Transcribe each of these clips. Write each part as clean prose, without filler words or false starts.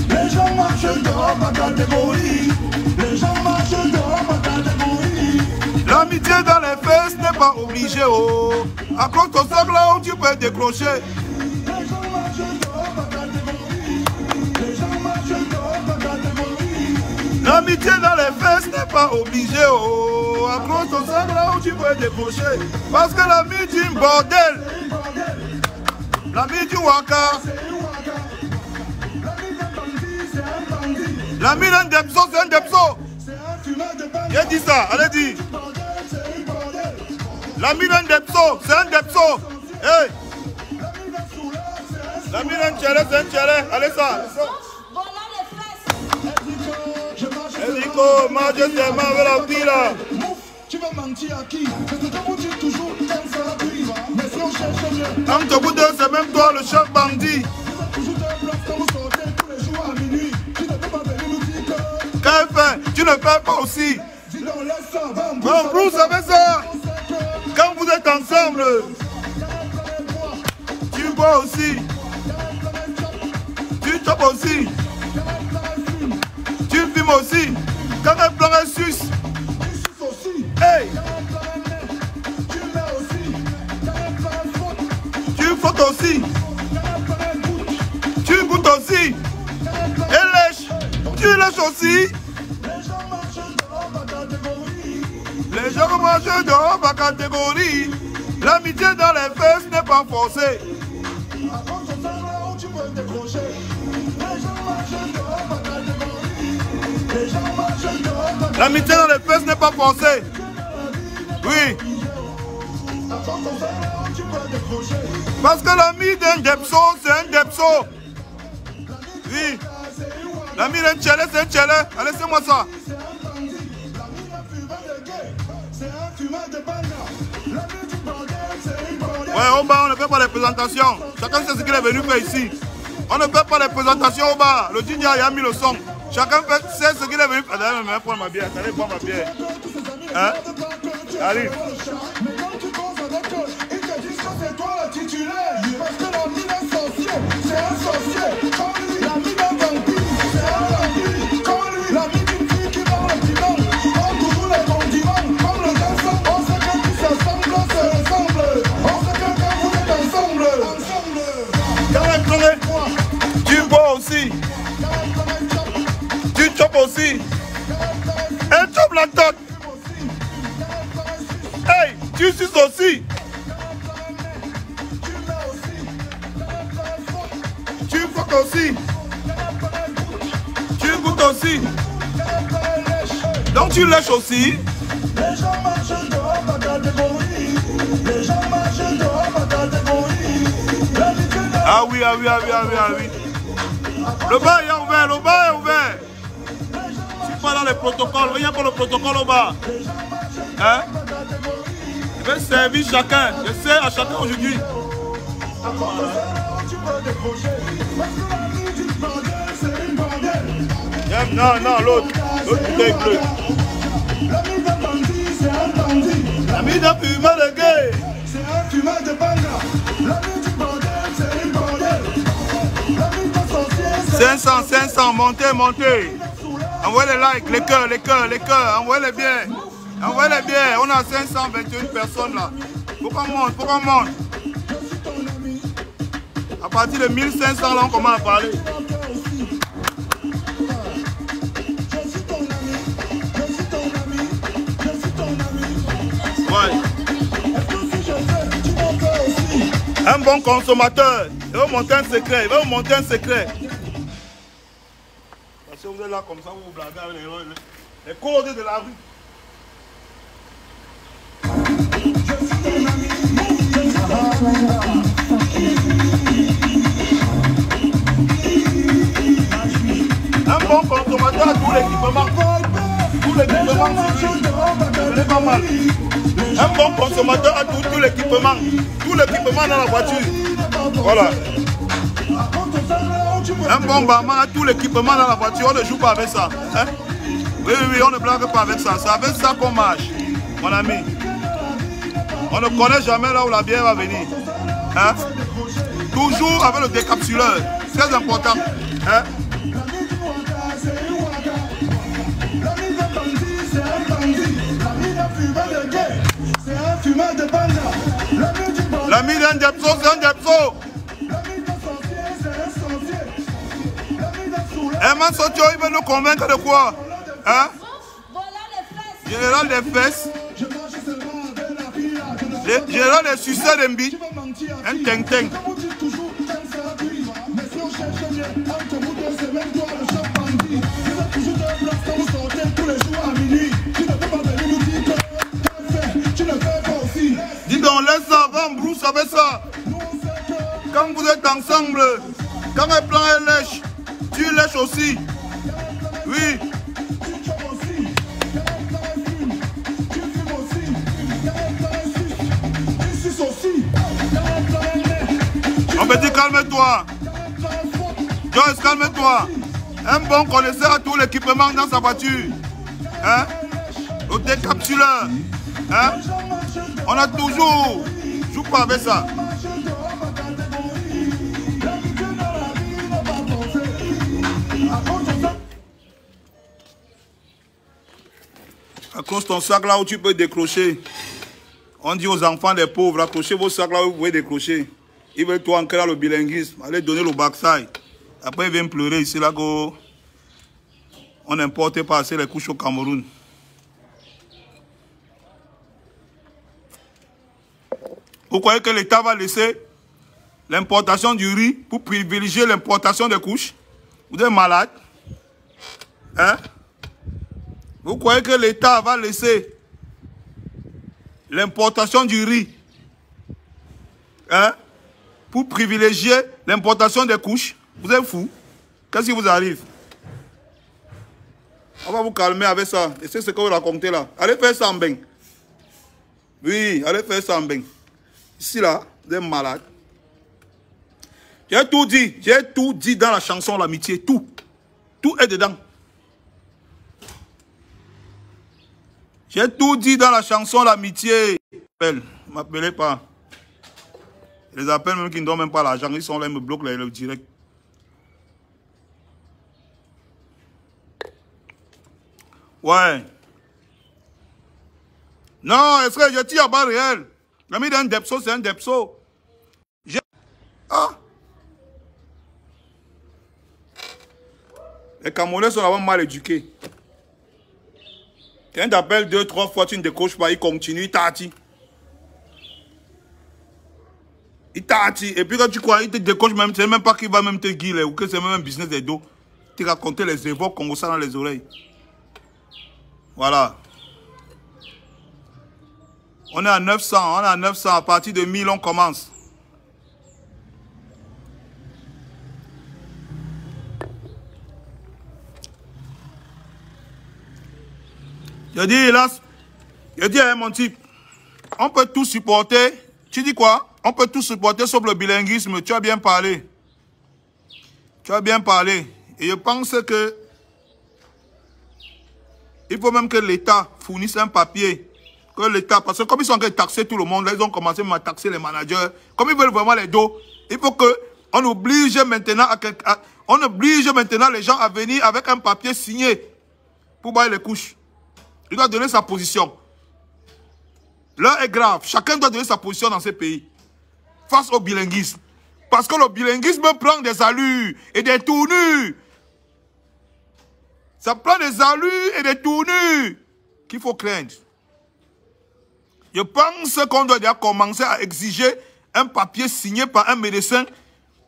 Les gens marchent dehors ma catégorie. Les gens marchent dehors ma catégorie. L'amitié dans les fesses n'est pas obligée, oh. Accroche ton sac là où tu peux décrocher. Les gens marchent dehors ma catégorie. Les gens marchent dehors ma catégorie. L'amitié dans les fesses n'est pas obligée, oh. Accroche ton sac là où tu peux décrocher. Parce que l'ami du bordel, l'ami du waka, l'ami d'un depso, c'est un depso. J'ai dit ça, allez dis. L'ami d'un depso, c'est un depso. Hey. L'ami d'un tchélé, c'est un tchélé. Allez ça. Voilà les fesses. Enrico, moi je t'aime avec la vie là. Tu vas mentir à qui? Parce que comme on dit toujours, quand ça arrive. Mais si on cherche mieux. Entre vous deux, c'est même toi le chef bandit. Toujours un bloc quand vous sortez tous les jours à minuit. Tu ne peux pas venir nous dire que. Qu'elle fait? Tu ne fais pas aussi. Dis donc, laisse ça, va. Bon, Bruce avec ça. Quand vous êtes ensemble, tu bois aussi. Tu chopes aussi. Tu fumes aussi. Quand elle pleure, elle suce. Hey! Tu fautes aussi. Tu goûtes aussi. Et lèche. Tu lèches aussi. Les gens marchent dehors ma catégorie. L'amitié dans les fesses n'est pas forcée. L'amitié dans les fesses n'est pas forcée. Oui. Parce que l'ami d'un depso, c'est un depso. Oui. L'ami d'un tchélé, c'est un tchélé. Allez, laissez-moi ça. Ouais, au bar, on ne fait pas les présentations. Chacun sait ce qu'il est venu faire ici. On ne fait pas les présentations au bar. Le DJ a mis le son. Chacun sait ce qu'il est venu faire. Allez, prends ma bière. Allez, prends ma bière. Hein? Allez. Mais quand tu causes avec eux, ils te disent que c'est toi le titulaire. Parce que l'ami d'un sorcier, c'est un sorcier. Comme lui, l'ami d'un vampire, c'est un vampire. Comme lui, l'ami d'une fille qui parle le piment. On toujours les condiments. Comme le garçon, on sait que qui s'assemble, se ressemble. On sait que quand vous êtes ensemble. Quand elle pleure, tu bois aussi. Tu chopes aussi. Elle chope la tête. Hey, tu suces aussi. Tu fuck aussi. Tu goûtes aussi. Donc tu lèches aussi. Les gens marchent dehors ma catégorie. Les gens marchent dehors ma catégorie. Ah oui, ah oui, ah oui, ah oui, ah oui. Le bar est ouvert, le bar est ouvert. Je suis pas dans les protocoles, viens pour le protocole au bar. Hein? Je vais servir chacun. Je sers à chacun aujourd'hui. Non, non, l'autre. L'autre bouteille bleue. L'ami d'un fumeur de gay. C'est un fumeur de banga. L'ami du bordel, c'est une bordel. L'ami d'un sorcier, c'est 500, montez, montez. Envoyez les likes, les cœurs, les cœurs, les cœurs. Envoyez les biens. Envoyez les biens. On a 521 personnes là. Faut qu'on monte, faut qu'on monte. À partir de 1500 là, on commence à parler. Ouais. Un bon consommateur, il va vous montrer un secret, il va vous montrer un secret. Parce que vous êtes là comme ça, vous vous blaguez avec les codes de la rue. Un bon consommateur a tout l'équipement. Tout l'équipement, c'est pas mal. Un bon consommateur a tout l'équipement. Tout l'équipement dans la voiture. Voilà. Un bon barman a tout l'équipement dans la voiture. On ne joue pas avec ça. Hein? Oui, oui, on ne blague pas avec ça. C'est avec ça qu'on marche, mon ami. On ne connaît jamais là où la bière va venir. Hein? Toujours avec le décapsuleur. Très important. Hein? L'ami d'un Depso, c'est un Depso. Eman Sotio, il veut nous convaincre de quoi? Hein? Général des fesses. Général des succès d'Embi. Un teng-teng. Dis donc, laisse ça, va en brousse avec ça. Quand vous êtes ensemble, quand un plan est lèche, tu lèches aussi. Oui. On me dit calme-toi. Joyce, calme-toi. Un bon connaisseur à tout l'équipement dans sa voiture. Hein? Le décapsuleur. Hein? On a toujours. Joue pas avec ça. Accroche ton sac là où tu peux décrocher. On dit aux enfants des pauvres, accrochez vos sacs là où vous pouvez décrocher. Ils veulent toi ancrer dans le bilinguisme. Allez donner le backside. Après ils viennent pleurer ici là qu'on n'importe pas assez les couches au Cameroun. Vous croyez que l'État va laisser l'importation du riz pour privilégier l'importation des couches? Vous êtes malade? Hein? Vous croyez que l'État va laisser l'importation du riz, hein, pour privilégier l'importation des couches? Vous êtes fous? Qu'est-ce qui vous arrive? On va vous calmer avec ça. Et c'est ce que vous racontez là. Allez faire ça en bain. Oui, allez faire ça en bain. Ici là, vous êtes malade. J'ai tout dit dans la chanson L'Amitié. Tout. Tout est dedans. J'ai tout dit dans la chanson L'Amitié. Ne m'appelez pas. Je les appelle même qui ne donnent même pas l'argent. Ils sont là, ils me bloquent le direct. Ouais. Non, est-ce que je tire à bas réel? L'ami d'un Depso, c'est un Depso. Ah. Les Camerounais sont vraiment mal éduqués. Quand tu appelles 2-3 fois, tu ne décroches pas, il continue, il t'attire. Il t'attire. Et puis quand tu crois, il te décoche même, tu ne sais même pas qu'il va même te guider ou que c'est même un business des dos. Tu racontes les évoques comme ça dans les oreilles. Voilà. On est à 900, on est à 900. À partir de 1000, on commence. Je dis, hélas, je dis à mon type, on peut tout supporter. Tu dis quoi? On peut tout supporter sauf le bilinguisme. Tu as bien parlé. Tu as bien parlé. Et je pense que il faut même que l'État fournisse un papier. Que l'État, parce que comme ils sont en train de taxer tout le monde, là, ils ont commencé à taxer les managers. Comme ils veulent vraiment les dos, il faut qu'on oblige maintenant on oblige maintenant les gens à venir avec un papier signé pour bailler les couches. Il doit donner sa position. L'heure est grave. Chacun doit donner sa position dans ces pays. Face au bilinguisme. Parce que le bilinguisme prend des allures et des tournures. Ça prend des allures et des tournures qu'il faut craindre. Je pense qu'on doit déjà commencer à exiger un papier signé par un médecin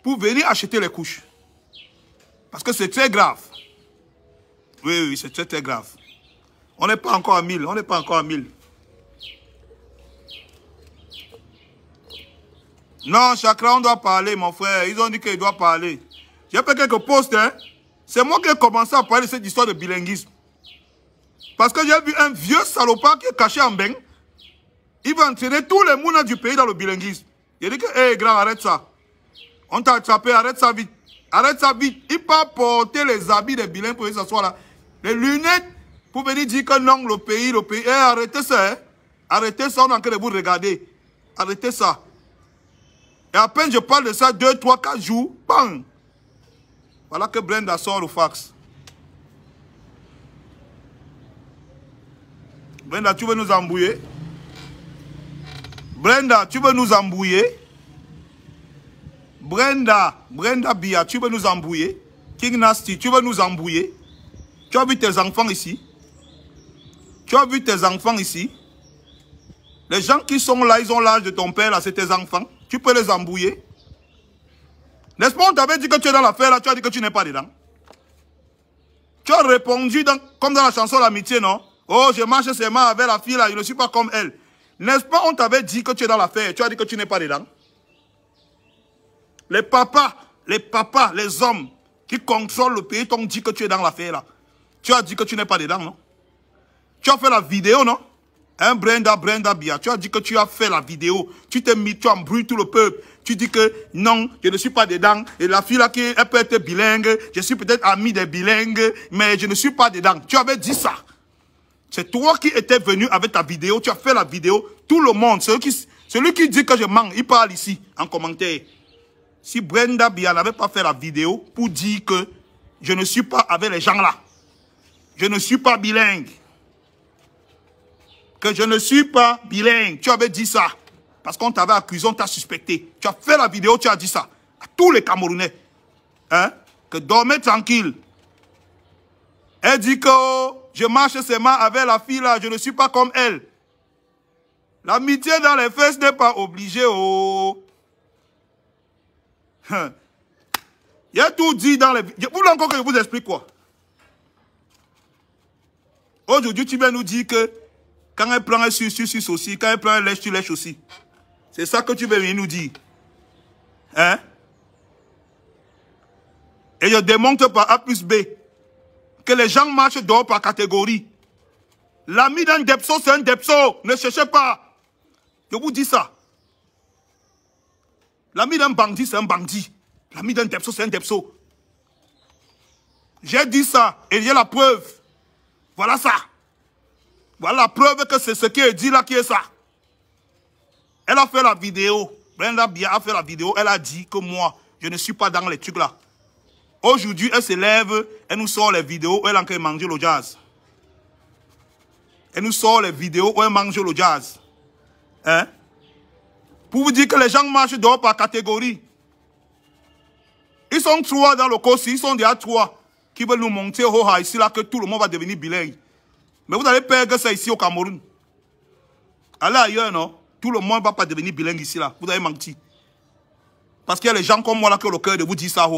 pour venir acheter les couches. Parce que c'est très grave. Oui, oui, c'est très, très grave. On n'est pas encore à 1000. On n'est pas encore à 1000. Non, Chakra, on doit parler, mon frère. Ils ont dit qu'il doit parler. J'ai fait quelques posts, hein. C'est moi qui ai commencé à parler de cette histoire de bilinguisme. Parce que j'ai vu un vieux salopard qui est caché en bain. Il va entraîner tous les moulins du pays dans le bilinguisme. Il dit que, hé, grand, arrête ça. On t'a attrapé, arrête ça vite. Arrête ça vite. Il peut porter les habits des bilingues pour s'asseoir là. Les lunettes pour venir dire que non, le pays. Eh, arrêtez ça, hein. Arrêtez ça, on est en train de vous regarder. Arrêtez ça. Et à peine je parle de ça, 2, 3, 4 jours, bang! Voilà que Brenda sort le fax. Brenda, tu veux nous embrouiller? Brenda, tu veux nous embrouiller? Brenda Bia, tu veux nous embrouiller? King Nasty, tu veux nous embrouiller? Tu as vu tes enfants ici? Tu as vu tes enfants ici? Les gens qui sont là, ils ont l'âge de ton père, là, c'est tes enfants. Tu peux les embrouiller? N'est-ce pas, on t'avait dit que tu es dans l'affaire, là, tu as dit que tu n'es pas dedans. Tu as répondu, comme dans la chanson L'amitié, non? Oh, je marche seulement avec la fille, là, je ne suis pas comme elle. N'est-ce pas, on t'avait dit que tu es dans l'affaire, tu as dit que tu n'es pas dedans. Les papas, les hommes qui contrôlent le pays t'ont dit que tu es dans l'affaire, là. Tu as dit que tu n'es pas dedans, non? Tu as fait la vidéo, non? Hein, Brenda Bia, tu as dit que tu as fait la vidéo. Tu t'es mis, tu embrouilles tout le peuple. Tu dis que non, je ne suis pas dedans. Et la fille là, elle peut être bilingue. Je suis peut-être ami des bilingues, mais je ne suis pas dedans. Tu avais dit ça. C'est toi qui étais venu avec ta vidéo. Tu as fait la vidéo. Tout le monde, celui qui dit que je mens, il parle ici, en commentaire. Si Brenda Bia n'avait pas fait la vidéo pour dire que je ne suis pas avec les gens là. Je ne suis pas bilingue. Que je ne suis pas bilingue. Tu avais dit ça. Parce qu'on t'avait accusé, on t'a suspecté. Tu as fait la vidéo, tu as dit ça. À tous les Camerounais. Hein? Que dormez tranquille. Elle dit que je marche seulement avec la fille là, je ne suis pas comme elle. L'amitié dans les fesses n'est pas obligée. Oh. Il y a tout dit dans les... Vous voulez encore que je vous explique quoi? Aujourd'hui, tu viens nous dire que quand elle prend un suce aussi, quand elle prend un lèche, tu lèches aussi. C'est ça que tu veux venir nous dire. Hein? Et je démontre par A plus B que les gens marchent dehors par catégorie. L'ami d'un Depso, c'est un Depso. Ne cherchez pas. Je vous dis ça. L'ami d'un bandit, c'est un bandit. L'ami d'un Depso, c'est un Depso. J'ai dit ça et j'ai la preuve. Voilà ça. Voilà la preuve que c'est ce qui est dit là qui est ça. Elle a fait la vidéo. Brenda Bia a fait la vidéo. Elle a dit que moi, je ne suis pas dans les trucs là. Aujourd'hui, elle se lève, elle nous sort les vidéos où elle a encore mangé le jazz. Elle nous sort les vidéos où elle mange le jazz. Hein? Pour vous dire que les gens marchent dehors par catégorie. Ils sont 3 dans le COSI, ils sont déjà 3 qui veulent nous montrer ici là que tout le monde va devenir bilingue. Mais vous allez perdre ça ici au Cameroun. Allez ailleurs, non? Tout le monde ne va pas devenir bilingue ici là. Vous avez menti. Parce qu'il y a les gens comme moi là qui ont le cœur de vous dire ça.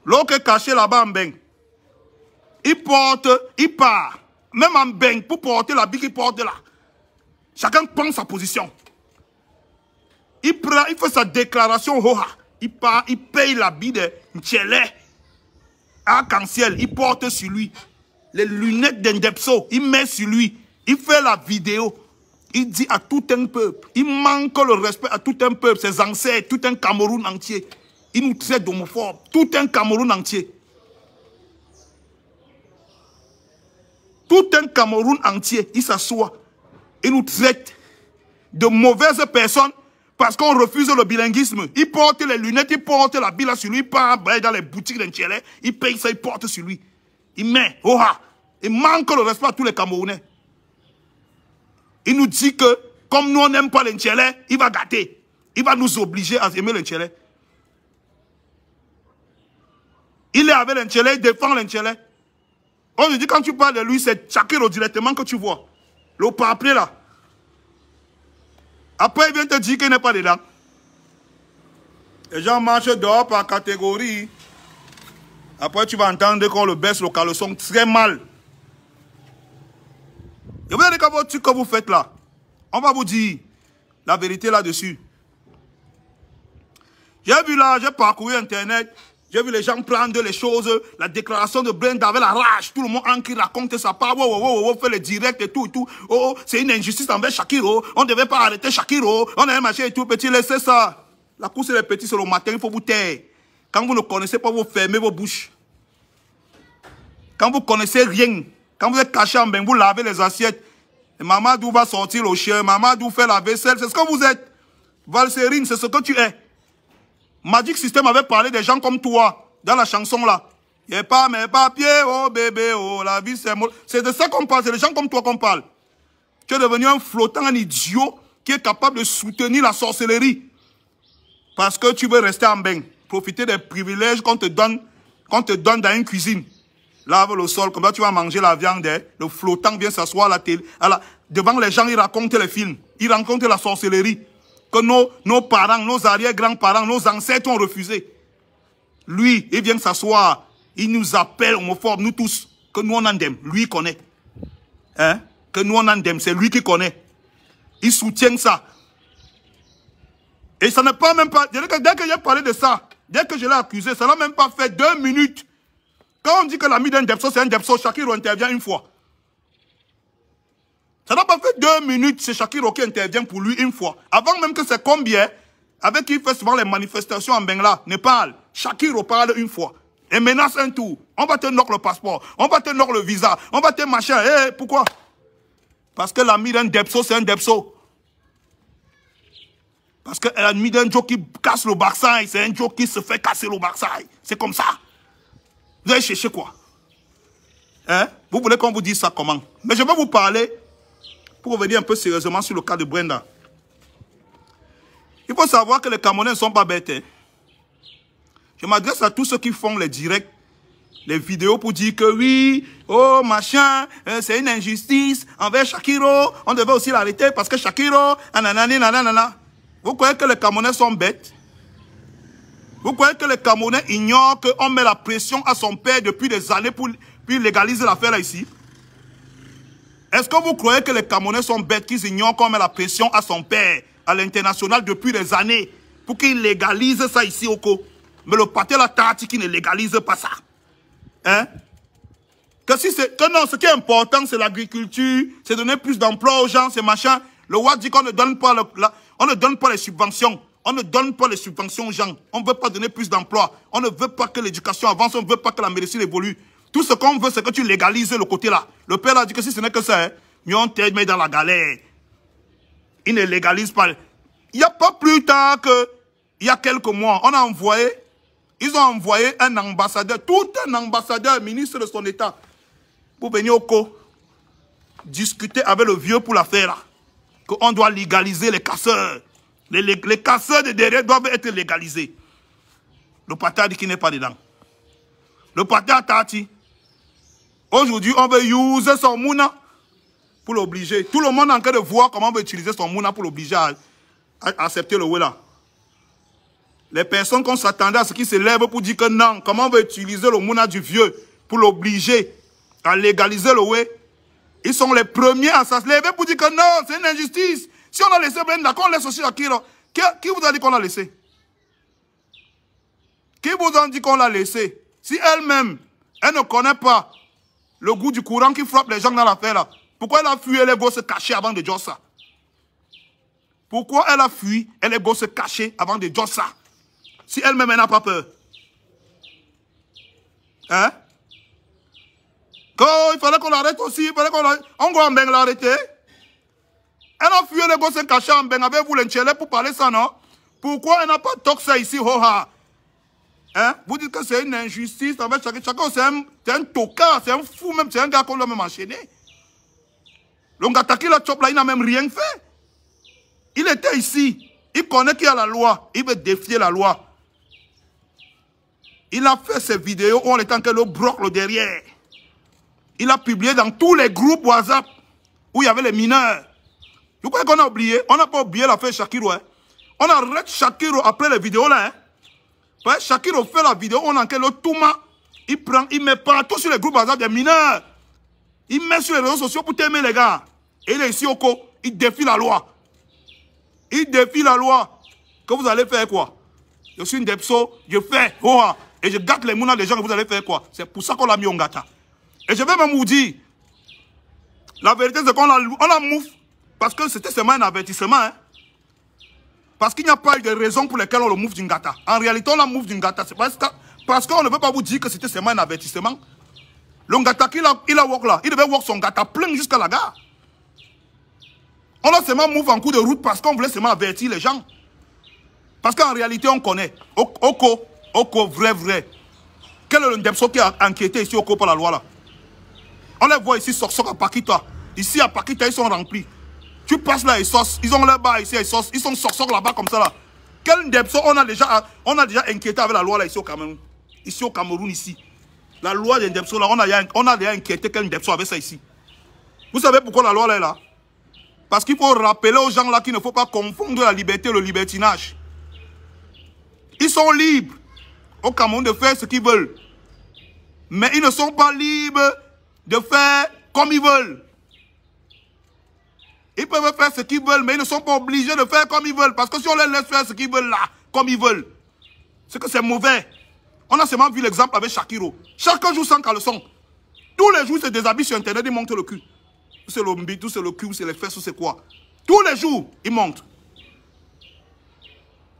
L'autre est caché là-bas en Beng. Il porte, il part. Même en Beng, pour porter la bille qu'il porte là. Chacun prend sa position. Il prend, il fait sa déclaration. Il part, il paye la bille de Nchele. Arc-en-ciel, il porte sur lui. Les lunettes d'Endepso, il met sur lui. Il fait la vidéo. Il dit à tout un peuple. Il manque le respect à tout un peuple, ses ancêtres, tout un Cameroun entier. Il nous traite d'homophobes. Tout un Cameroun entier. Tout un Cameroun entier, il s'assoit. Il nous traite de mauvaises personnes parce qu'on refuse le bilinguisme. Il porte les lunettes, il porte la bille sur lui, il part dans les boutiques d'Nchele, il paye ça, il porte sur lui. Il met, il manque le respect à tous les Camerounais. Il nous dit que, comme nous on n'aime pas l'Nchele, il va gâter. Il va nous obliger à aimer l'Nchele. Il est avec l'Nchele, il défend l'Nchele. Aujourd'hui, quand tu parles de lui, c'est Chakiro directement que tu vois. Le papier là. Après, il vient te dire qu'il n'est pas dedans. Les gens marchent dehors par catégorie. Après, tu vas entendre qu'on le baisse le caleçon très mal. Et vous avez qu'à votre truc que vous faites là. On va vous dire la vérité là-dessus. J'ai vu là, j'ai parcouru Internet. J'ai vu les gens prendre les choses. La déclaration de Brenda avec la rage. Tout le monde en qui raconte sa part. Fait le direct et tout. Oh, c'est une injustice envers Shakiro. On ne devait pas arrêter Shakiro. On avait marché et tout petit. Laissez ça. La course des petits, c'est le matin. Il faut vous taire. Quand vous ne connaissez pas, vous fermez vos bouches. Quand vous ne connaissez rien. Quand vous êtes caché en bain, vous lavez les assiettes. Et Mamadou va sortir le chien. Mamadou fait la vaisselle. C'est ce que vous êtes. Valserine, c'est ce que tu es. Magic System avait parlé des gens comme toi, dans la chanson là. Il n'y a pas mes papiers, oh bébé, oh la vie c'est molle. C'est de ça qu'on parle, c'est des gens comme toi qu'on parle. Tu es devenu un flottant, un idiot qui est capable de soutenir la sorcellerie. Parce que tu veux rester en bain. Profiter des privilèges qu'on te donne dans une cuisine. Lave le sol, comme ça tu vas manger la viande. Le flottant vient s'asseoir à la télé. Devant les gens, il raconte les films. Il raconte la sorcellerie. Que nos parents, nos arrière-grands-parents, nos ancêtres ont refusé. Lui, il vient s'asseoir. Il nous appelle homophobes, nous tous. Que nous on en aime. Lui, il connaît. Hein? Que nous on en aime. C'est lui qui connaît. Il soutient ça. Et ça n'est pas même pas... Dès que j'ai parlé de ça, dès que je l'ai accusé, ça n'a même pas fait 2 minutes. Quand on dit que l'ami d'un Depso, c'est un Depso, Shakiro intervient une fois. Ça n'a pas fait 2 minutes, c'est Shakiro qui intervient pour lui une fois. Avant même que c'est combien, avec qui il fait souvent les manifestations en Bengla, Népal, Shakiro parle une fois. Et menace un tour. On va te knock le passeport, on va te knock le visa, on va te machin. Pourquoi? Parce que l'ami d'un Depso, c'est un Depso. Parce que l'ami d'un Joe qui casse le Barsaï, c'est un Joe qui se fait casser le Barsaï. C'est comme ça. Vous allez chercher quoi? Hein? Vous voulez qu'on vous dise ça comment? Mais je vais vous parler, pour revenir un peu sérieusement sur le cas de Brenda. Il faut savoir que les Camerounais ne sont pas bêtes. Hein? Je m'adresse à tous ceux qui font les directs, les vidéos pour dire que oui, oh machin, c'est une injustice envers Shakiro, on devait aussi l'arrêter parce que Shakiro, nanana. Vous croyez que les Camerounais sont bêtes? Vous croyez que les Camerounais ignorent qu'on met la pression à son père depuis des années pour légaliser l'affaire là ici? Est-ce que vous croyez que les Camerounais sont bêtes qu'ils ignorent qu'on met la pression à son père à l'international depuis des années pour qu'il légalise ça ici au Co? Mais le pâté la tati qui ne légalise pas ça. Hein? Non, ce qui est important, c'est l'agriculture, c'est donner plus d'emplois aux gens, c'est machin. Le WAD dit qu'on ne donne pas on ne donne pas les subventions. On ne donne pas les subventions aux gens. On ne veut pas donner plus d'emplois. On ne veut pas que l'éducation avance. On ne veut pas que la médecine évolue. Tout ce qu'on veut, c'est que tu légalises le côté là. Le père a dit que si ce n'est que ça, mais on t'aide, mais dans la galère. Il ne légalise pas. Il n'y a pas plus tard qu'il y a quelques mois, ils ont envoyé un ambassadeur, tout un ambassadeur, ministre de son État, pour venir au Co, discuter avec le vieux pour l'affaire là. Qu'on doit légaliser les casseurs. Les casseurs de derrière doivent être légalisés. Le parti a dit qu'il n'est pas dedans. Le parti a tati. Aujourd'hui, on veut user son mouna pour l'obliger. Tout le monde est en train de voir comment on veut utiliser son mouna pour l'obliger à accepter le Wela. Les personnes qu'on s'attendait à ce qui se lèvent pour dire que non, comment on veut utiliser le mouna du vieux pour l'obliger à légaliser le Wela. Ils sont les premiers à se lever pour dire que non, c'est une injustice. Si on a laissé Brenda, qu'on laisse aussi Shakiro. Qui vous a dit qu'on l'a laissé? Qui vous a dit qu'on l'a laissé? Si elle-même, elle ne connaît pas le goût du courant qui frappe les gens dans l'affaire là, pourquoi elle a fui, elle est go se cacher avant de dire ça? Pourquoi elle a fui, elle est go se cacher avant de dire ça? Si elle-même, elle n'a pas peur. Hein? Il fallait qu'on l'arrête aussi, il fallait qu'on l'arrête. On va en Beng l'arrêter. Elle a fui, elle est go se cacher en Beng avec vous l'enchele pour parler ça, non? Pourquoi elle n'a pas toqué ça ici, hoha? Hein? Vous dites que c'est une injustice avec chacun, c'est un tocard, c'est un fou même, c'est un gars qu'on doit même enchaîner. Le Ngataki, la chop là, il n'a même rien fait. Il était ici, il connaît qu'il y a la loi, il veut défier la loi. Il a fait ces vidéos où on est en train de le broquer le derrière. Il a publié dans tous les groupes WhatsApp où il y avait les mineurs. Vous croyez qu'on a oublié? On n'a pas oublié l'affaire Shakiro. Hein? On arrête Shakiro après les vidéos là. Hein? Ouais, Shakiro fait la vidéo, on enquête le Touma. Il met partout sur les groupes WhatsApp des mineurs. Il met sur les réseaux sociaux pour t'aimer les gars. Et il est ici au Co. Il défie la loi. Il défie la loi. Que vous allez faire quoi? Je suis une Depso, je fais. Et je gâte les mounas des gens que vous allez faire quoi? C'est pour ça qu'on l'a mis en gâta. Et je vais même vous dire, la vérité c'est qu'on l'a mouf parce que c'était seulement un avertissement. Hein? Parce qu'il n'y a pas eu de raison pour lesquelles on le mouf d'Ingata. En réalité, on la mouf d'Ingata. C'est parce qu'on ne veut pas vous dire que c'était seulement un avertissement. Le Ngata il a walk là. Il devait walk son gata plein jusqu'à la gare. On a seulement mouf en cours de route parce qu'on voulait seulement avertir les gens. Parce qu'en réalité, on connaît. Oko, vrai. Quel est le Ndepso qui a inquiété ici Oko par la loi là? On les voit ici, Soksok à Pakita. Ici à Pakita, ils sont remplis. Tu passes là, ils ont leur bas ici, ils sont Soksok là-bas comme ça là. Quel Ndepso on a déjà inquiété avec la loi là ici au Cameroun? Ici au Cameroun, ici. La loi des Ndepso là, on a déjà inquiété quel Ndepso avec ça ici. Vous savez pourquoi la loi là est là? Parce qu'il faut rappeler aux gens là qu'il ne faut pas confondre la liberté et le libertinage. Ils sont libres au Cameroun de faire ce qu'ils veulent. Mais ils ne sont pas libres de faire comme ils veulent. Ils peuvent faire ce qu'ils veulent, mais ils ne sont pas obligés de faire comme ils veulent. Parce que si on les laisse faire ce qu'ils veulent là, comme ils veulent, c'est que c'est mauvais. On a seulement vu l'exemple avec Shakiro. Chacun joue sans caleçon. Tous les jours, il se déshabille sur Internet, il monte le cul. C'est le mbit, c'est le cul, c'est les fesses, c'est quoi. Tous les jours, il monte.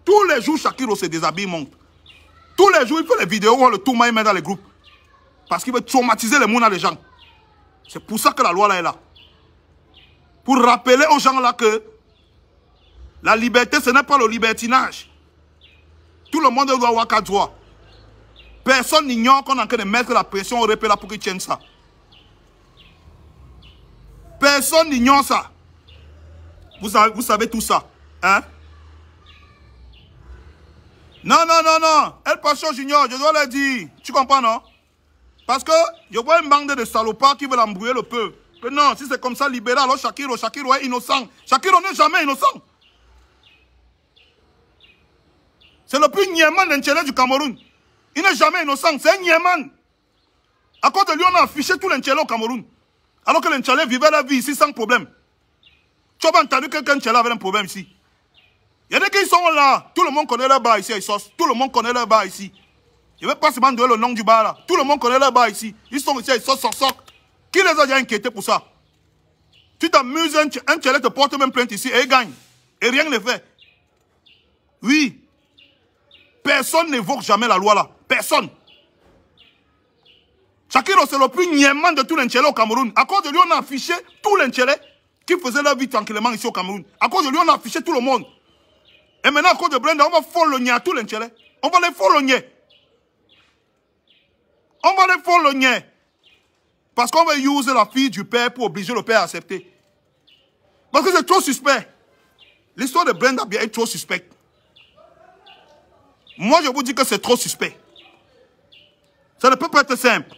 Tous les jours, Shakiro se déshabille, il monte. Tous les jours, il fait les vidéos où on le tourne, il met dans les groupes. Parce qu'il veut traumatiser les mounas des gens. C'est pour ça que la loi là est là. Pour rappeler aux gens là que la liberté, ce n'est pas le libertinage. Tout le monde doit avoir qu'à droit. Personne n'ignore qu'on est en train de mettre la pression au répé là pour qu'ils tiennent ça. Personne n'ignore ça. Vous savez tout ça. Hein? Non. El Pacho Junior, je dois le dire. Tu comprends, non? Parce que je vois une bande de salopards qui veulent embrouiller le peuple. Que non, si c'est comme ça libéral, alors Shakiro est innocent. Shakiro n'est jamais innocent. C'est le plus niéman d'Inchélé du Cameroun. Il n'est jamais innocent, c'est un niéman. À cause de lui, on a affiché tout l'Inchélé au Cameroun. Alors que l'Inchélé vivait la vie ici sans problème. Tu as pas entendu que l'Inchélé avait un problème ici. Il y en a qui sont là. Tout le monde connaît leur bar ici. Tout le monde connaît leur bar ici. Je ne vais pas seulement donner le nom du bar là. Tout le monde connaît leur bar ici. Ils sont ici, ils sortent. Qui les a déjà inquiétés pour ça? Tu t'amuses, un Tchélé te porte même plainte ici et il gagne. Et rien ne fait. Oui. Personne n'évoque jamais la loi là. Personne. Shakiro, c'est le plus niéman de tout l'Intchélé au Cameroun. À cause de lui, on a affiché tout l'Intchélé qui faisait leur vie tranquillement ici au Cameroun. À cause de lui, on a affiché tout le monde. Et maintenant, à cause de Brenda, on va fologner à tout l'Intchélé. On va les fologner. On va les fologner. Parce qu'on va user la fille du père pour obliger le père à accepter. Parce que c'est trop suspect. L'histoire de Brenda est trop suspecte. Moi, je vous dis que c'est trop suspect. Ça ne peut pas être simple.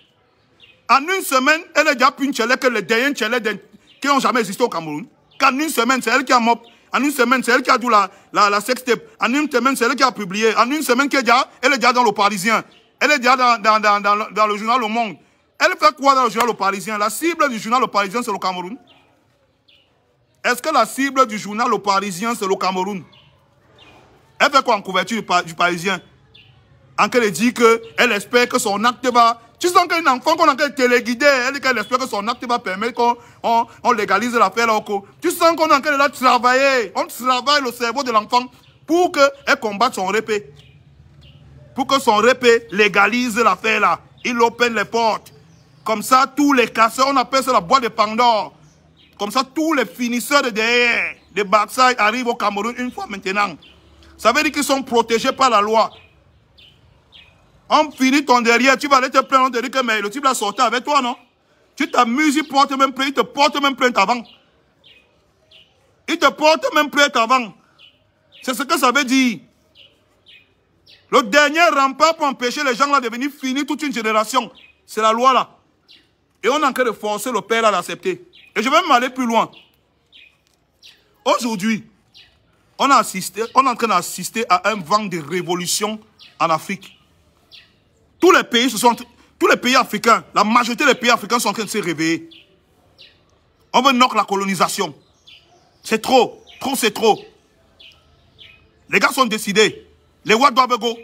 En une semaine, elle a déjà pu une Tchélé que les derniers Tchélé qui n'ont jamais existé au Cameroun. Qu'en une semaine, c'est elle qui a mop. En une semaine, c'est elle qui a dit la sextape. En une semaine, c'est elle qui a publié. En une semaine, elle est déjà dans le Parisien. Elle est déjà dans le journal Le Monde. Elle fait quoi dans le journal Le Parisien? La cible du journal Le Parisien, c'est le Cameroun. Est-ce que la cible du journal Le Parisien, c'est le Cameroun? Elle fait quoi en couverture du Parisien? En qu'elle dit qu'elle espère que son acte va... Tu sens qu'un enfant qu'on a téléguidé, elle dit qu'elle espère que son acte va permettre qu'on légalise l'affaire. Tu sens qu'on a là travailler. On travaille le cerveau de l'enfant pour qu'elle combatte son répé. Pour que son répé légalise l'affaire là. Il open les portes. Comme ça, tous les casseurs, on appelle ça la boîte de Pandore. Comme ça, tous les finisseurs de derrière, de backside arrivent au Cameroun une fois maintenant. Ça veut dire qu'ils sont protégés par la loi. On finit ton derrière, tu vas aller te plaindre, on te dit que mais le type l'a sorti avec toi, non? Tu t'amuses, il porte même plainte, il te porte même plainte avant. Il te porte même plainte avant. C'est ce que ça veut dire. Le dernier rempart pour empêcher les gens là de venir finir toute une génération, c'est la loi là. Et on est en train de forcer le père là d'accepter. Et je vais même aller plus loin. Aujourd'hui, on est en train d'assister à un vent de révolution en Afrique. Tous les pays africains, la majorité des pays africains sont en train de se réveiller. On veut knock la colonisation. C'est trop. Trop, c'est trop. Les gars sont décidés. Les Ouagadougou,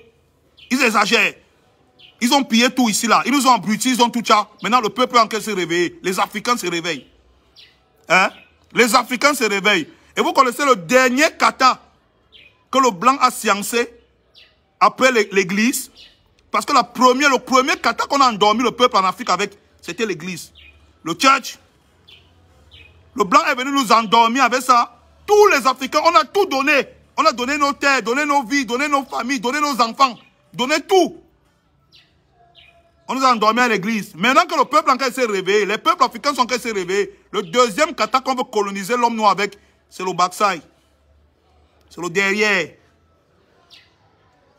ils exagèrent. Ils ont pillé tout ici, là. Ils nous ont abrutis, ils ont tout ça. Maintenant, le peuple est en train de se réveiller. Les Africains se réveillent. Hein? Les Africains se réveillent. Et vous connaissez le dernier kata que le blanc a sciencé après l'église. Parce que le premier kata qu'on a endormi le peuple en Afrique avec, c'était l'église. Le church. Le blanc est venu nous endormir avec ça. Tous les Africains, on a tout donné On a donné nos terres, donné nos vies, donné nos familles, donné nos enfants, donné tout. On nous a endormis à l'église. Maintenant que le peuple en s'est réveillé, les peuples africains sont en s'est réveillés, le deuxième kata qu'on veut coloniser l'homme noir avec, c'est le backside. C'est le derrière.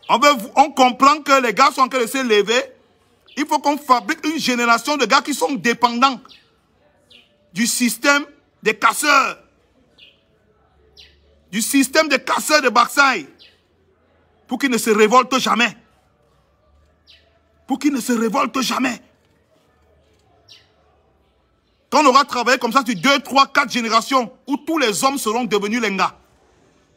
On comprend que les gars sont en train de se lever. Il faut qu'on fabrique une génération de gars qui sont dépendants du système des casseurs. Du système des casseurs de Baksai. Pour qu'ils ne se révoltent jamais. Pour qu'ils ne se révoltent jamais. Quand on aura travaillé comme ça sur 2, 3, 4 générations, où tous les hommes seront devenus lenga.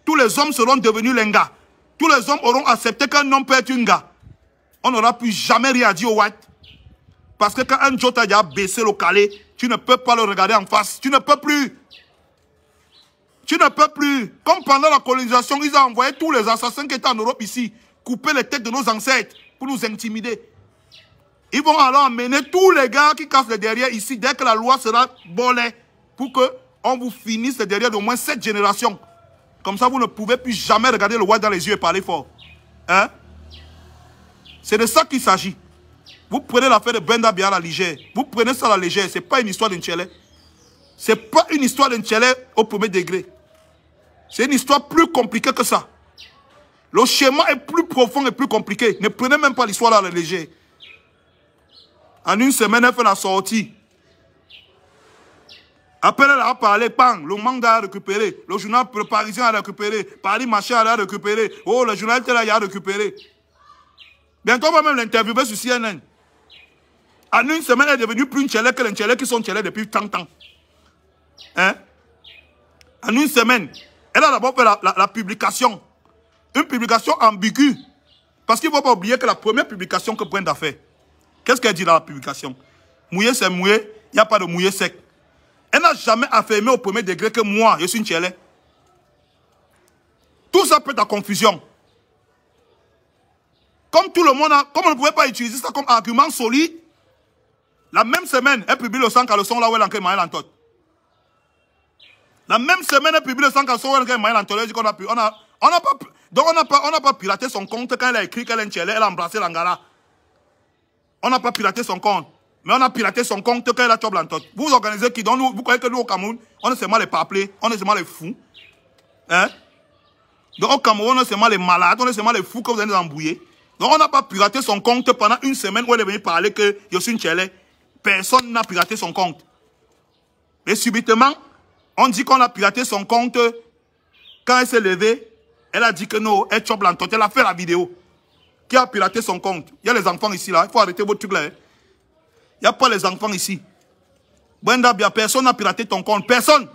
Tous les hommes seront devenus lenga. Tous les hommes auront accepté qu'un homme peut être un gars. On n'aura plus jamais rien dit au white. Parce que quand un Jota a baissé le calé, tu ne peux pas le regarder en face. Tu ne peux plus. Tu ne peux plus. Comme pendant la colonisation, ils ont envoyé tous les assassins qui étaient en Europe ici, couper les têtes de nos ancêtres pour nous intimider. Ils vont alors amener tous les gars qui cassent les derrière ici, dès que la loi sera bolée, pour qu'on vous finisse les derrière d'au moins 7 générations. Comme ça, vous ne pouvez plus jamais regarder le white dans les yeux et parler fort. Hein? C'est de ça qu'il s'agit. Vous prenez l'affaire de Brenda Biya à la légère. Vous prenez ça à la légère. Ce n'est pas une histoire d'un Tchélé. Ce n'est pas une histoire d'un Tchélé au premier degré. C'est une histoire plus compliquée que ça. Le schéma est plus profond et plus compliqué. Ne prenez même pas l'histoire à la légère. En une semaine, elle fait la sortie. Après, elle a parlé, bang, le manga a récupéré. Le journal Parisien a récupéré. Paris Machin a récupéré. Oh, le journal Télé a récupéré. Bientôt, on va même l'interviewer sur CNN. En une semaine, elle est devenue plus une Tchélé que les Tchélés qui sont Tchélés depuis 30 ans. Hein? En une semaine, elle a d'abord fait la publication. Une publication ambiguë. Parce qu'il ne faut pas oublier que la première publication que Brenda a fait, qu'est-ce qu'elle dit dans la publication? Mouillé, c'est mouillé, il n'y a pas de mouillé sec. Elle n'a jamais affirmé au premier degré que moi, je suis une Tchélé. Tout ça peut être en confusion. Comme tout le monde comme on ne pouvait pas utiliser ça comme argument solide, la même semaine, elle publie le sang à le son là où elle a créé Maël Antot. La même semaine, elle publie le sang à le son où elle a créé Maël Antot. Elle dit qu'on a pu. On n'a pas piraté son compte quand elle a écrit qu'elle est une Tchélé, elle a embrassé l'Angara. On n'a pas piraté son compte. Mais on a piraté son compte quand elle a choisi l'Antot. Vous organisez qui? Donc vous croyez que nous au Cameroun, on est seulement les paplés, on est seulement les fous. Hein? Donc au Cameroun, on est seulement les malades, on est seulement les fous que vous allez embrouiller. Donc on n'a pas piraté son compte pendant une semaine où elle est venue parler que je suis une Tchélé. Personne n'a piraté son compte. Et subitement, on dit qu'on a piraté son compte. Quand elle s'est levée, elle a dit que non, elle chope l'Antot. Elle a fait la vidéo. Qui a piraté son compte? Il y a les enfants ici là. Il faut arrêter vos trucs là. Hein. Il n'y a pas les enfants ici. Brenda Biya, personne n'a piraté ton compte. Personne.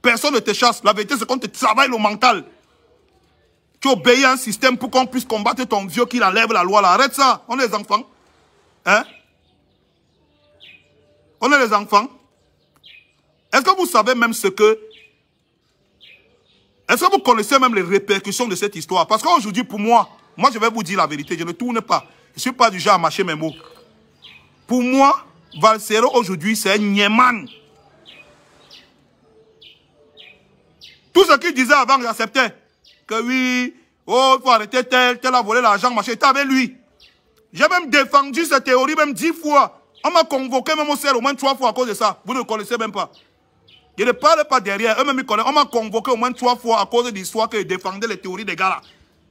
Personne ne te chasse. La vérité, c'est qu'on te travaille le mental. Tu obéis à un système pour qu'on puisse combattre ton vieux qui enlève la loi là. Arrête ça. On est les enfants. Hein? On est les enfants. Est-ce que vous savez même ce que... Est-ce que vous connaissez même les répercussions de cette histoire? Parce qu'aujourd'hui, pour moi, je vais vous dire la vérité. Je ne tourne pas. Je ne suis pas du genre à mâcher mes mots. Pour moi, Valsero aujourd'hui, c'est un Nieman. Tout ce qu'il disait avant, j'acceptais. Que oui, oh, il faut arrêter tel a volé l'argent, machin. J'étais avec lui. J'ai même défendu cette théorie, même 10 fois. On m'a convoqué même au ciel au moins 3 fois à cause de ça. Vous ne le connaissez même pas. Je ne parle pas derrière. Eux-mêmes, ils connaissent. On m'a convoqué au moins 3 fois à cause de l'histoire que je défendais les théories des gars là.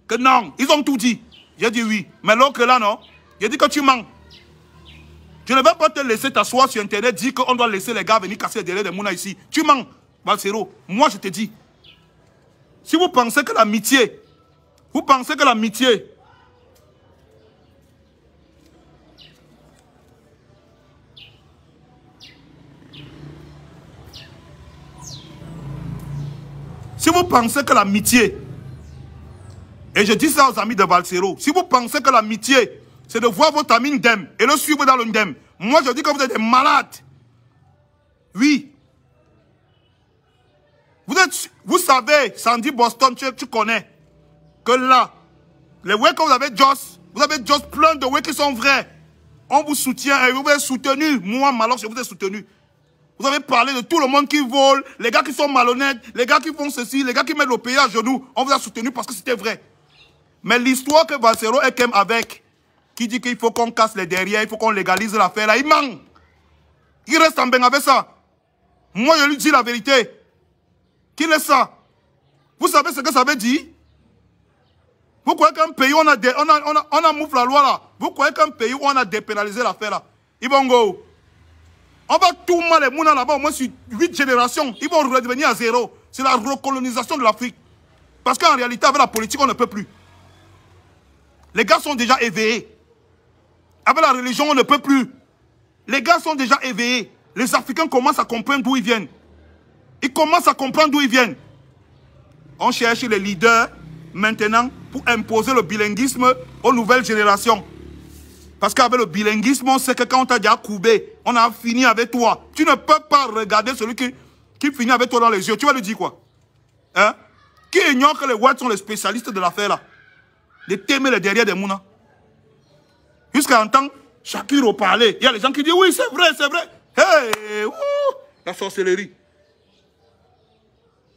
Que non, ils ont tout dit. J'ai dit oui. Mais l'autre là, non. J'ai dit que tu mens. Je ne vais pas te laisser t'asseoir sur Internet, dire qu'on doit laisser les gars venir casser derrière des mounas ici. Tu mens, Valsero. Moi, je te dis. Si vous pensez que l'amitié, et je dis ça aux amis de Valsero, si vous pensez que l'amitié, c'est de voir votre ami Ndem et le suivre dans le Ndem, moi je dis que vous êtes des malades. Oui. Vous savez, Sandy Boston, tu connais, que là, les way que vous avez just plein de way qui sont vrais. On vous soutient et vous êtes soutenu. Moi, Malox, je vous ai soutenu. Vous avez parlé de tout le monde qui vole, les gars qui sont malhonnêtes, les gars qui font ceci, les gars qui mettent le pays à genoux. On vous a soutenu parce que c'était vrai. Mais l'histoire que Valsero est quand même avec, qui dit qu'il faut qu'on casse les derrière, il faut qu'on légalise l'affaire là, il ment. Il reste en bain avec ça. Moi, je lui dis la vérité. Qu'il est ça? Vous savez ce que ça veut dire? Vous croyez qu'un pays où on a moufle la loi là? Vous croyez qu'un pays où on a dépénalisé l'affaire là? Ils vont go. On va tout mal les mouna là-bas au moins sur 8 générations. Ils vont redevenir à zéro. C'est la recolonisation de l'Afrique. Parce qu'en réalité, avec la politique, on ne peut plus. Les gars sont déjà éveillés. Avec la religion, on ne peut plus. Les gars sont déjà éveillés. Les Africains commencent à comprendre d'où ils viennent. Ils commencent à comprendre d'où ils viennent. On cherche les leaders maintenant pour imposer le bilinguisme aux nouvelles générations. Parce qu'avec le bilinguisme, on sait que quand on t'a déjà coubé, on a fini avec toi. Tu ne peux pas regarder celui qui finit avec toi dans les yeux. Tu vas lui dire quoi? Hein? Qui ignore que les Whites sont les spécialistes de l'affaire là? De t'aimer les derrière des mounas. Jusqu'à entendre Shakiro parler. Il y a les gens qui disent oui, c'est vrai, c'est vrai. Hey, la sorcellerie.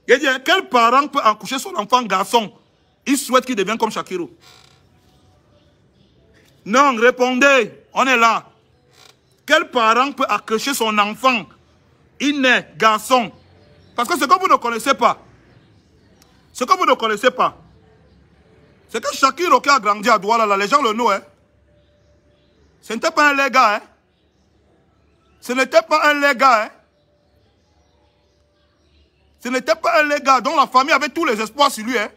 Il dit, quel parent peut accoucher son enfant garçon? Il souhaite qu'il devienne comme Shakiro. Non, répondez, on est là. Quel parent peut accoucher son enfant? Il naît garçon. Parce que ce que vous ne connaissez pas, c'est que Shakiro qui a grandi à Douala, là, les gens le know, hein. Ce n'était pas un légat, hein. Ce n'était pas un légat, hein. Ce n'était pas un légat dont la famille avait tous les espoirs sur lui, hein.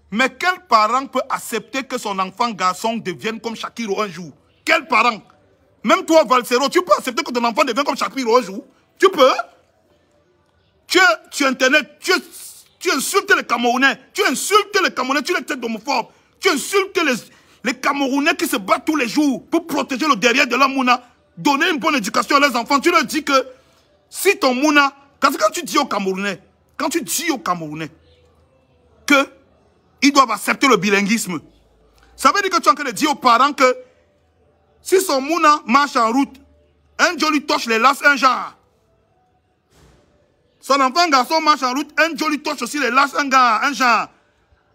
Mais quel parent peut accepter que son enfant garçon devienne comme Shakiro un jour? Quel parent? Même toi, Valsero, tu peux accepter que ton enfant devienne comme Shakiro un jour? Tu peux? Tu Internet, tu insultes les Camerounais. Tu insultes les Camerounais, tu les traites d'homophobes. Tu insultes les Camerounais qui se battent tous les jours pour protéger le derrière de la mouna, donner une bonne éducation à leurs enfants. Tu leur dis que si ton mouna, quand tu dis aux Camerounais, que ils doivent accepter le bilinguisme, ça veut dire que tu es en train de dire aux parents que si son mouna marche en route, un joli touche les laces un genre. Son enfant garçon marche en route, un joli touche aussi les laces un genre.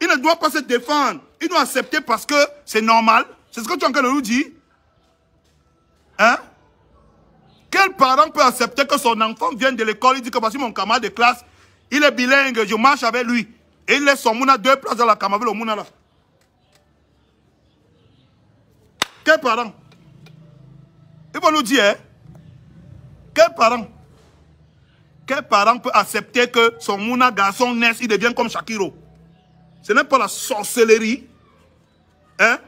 Il ne doit pas se défendre. Il doit accepter parce que c'est normal. C'est ce que tu es en train de nous dire. Hein? Quel parent peut accepter que son enfant vienne de l'école, il dit que voici mon camarade de classe, il est bilingue, je marche avec lui. Et il laisse son mouna 2 places dans la camarade, le mouna là. Quel parent? Il va nous dire, hein? Quel parent peut accepter que son mouna garçon naisse, il devient comme Shakiro? Ce n'est pas la sorcellerie. Hein?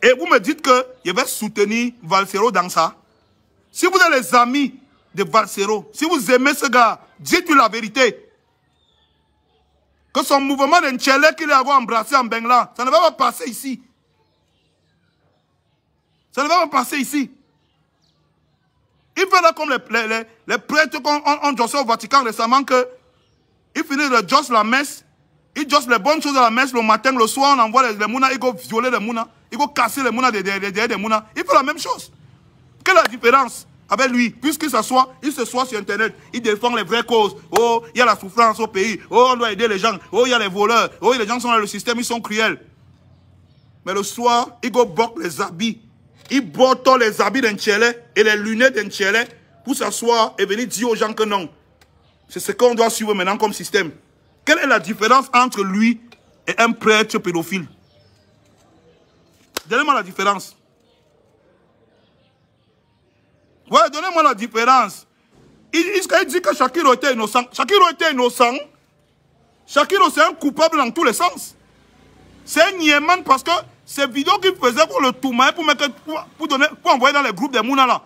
Et vous me dites que je vais soutenir Valsero dans ça. Si vous êtes les amis de Valsero, si vous aimez ce gars, dites-lui la vérité. Que son mouvement d'Nchele qu'il a embrassé en Bengla, ça ne va pas passer ici. Ça ne va pas passer ici. Il fait là comme les prêtres qu'on jossé au Vatican récemment, que ils finissent de josser la messe, ils jossent les bonnes choses à la messe le matin, le soir, on envoie les mounas, ils vont violer les mounas, ils vont casser les mounas des mounas. Il fait la même chose. Quelle est la différence avec lui? Puisqu'il s'assoit, il se soit sur Internet, il défend les vraies causes. Oh, il y a la souffrance au pays. Oh, on doit aider les gens. Oh, il y a les voleurs. Oh, les gens sont dans le système, ils sont cruels. Mais le soir, il go bloque les habits. Il botte les habits d'Nchele et les lunettes d'Nchele pour s'asseoir et venir dire aux gens que non. C'est ce qu'on doit suivre maintenant comme système. Quelle est la différence entre lui et un prêtre pédophile? Donnez-moi la différence. Ouais, donnez-moi la différence. Il dit que Shakiro était innocent. Shakiro était innocent. Shakiro, c'est un coupable dans tous les sens. C'est un niéman parce que ces vidéos qu'il faisait pour le toumaï, pour envoyer dans les groupes des mounas là,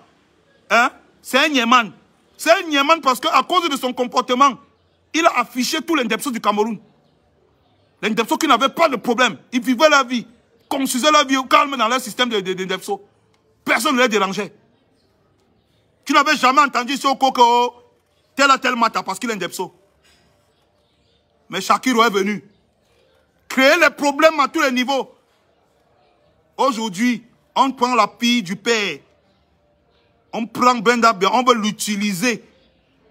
hein, c'est un niéman. C'est un niéman parce qu'à cause de son comportement, il a affiché tous les ndepsos du Cameroun. Les ndepsos qui n'avaient pas de problème. Ils vivaient la vie, construisaient la vie au calme dans leur système de ndepsos. Personne ne les dérangeait. Tu n'avais jamais entendu ce coco, tel à tel matin parce qu'il est ndepso. Mais Shakiro est venu créer les problèmes à tous les niveaux. Aujourd'hui, on prend la fille du père. On prend Brenda Bien, on veut l'utiliser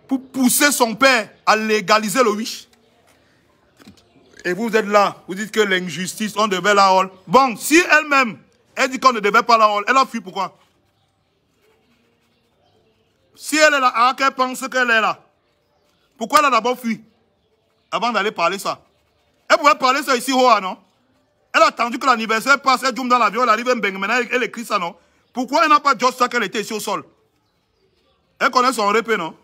pour pousser son père à légaliser le wish. Et vous êtes là, vous dites que l'injustice, on devait la hall. Bon, si elle-même, elle dit qu'on ne devait pas la hall, elle a fui pourquoi? Si elle est là, qu'elle pense qu'elle est là, pourquoi elle a d'abord fui avant d'aller parler ça? Elle pouvait parler ça ici, non? Elle a attendu que l'anniversaire passe, elle joue dans l'avion, elle arrive, elle écrit ça, non? Pourquoi elle n'a pas juste ça qu'elle était ici au sol? Elle connaît son répé, non?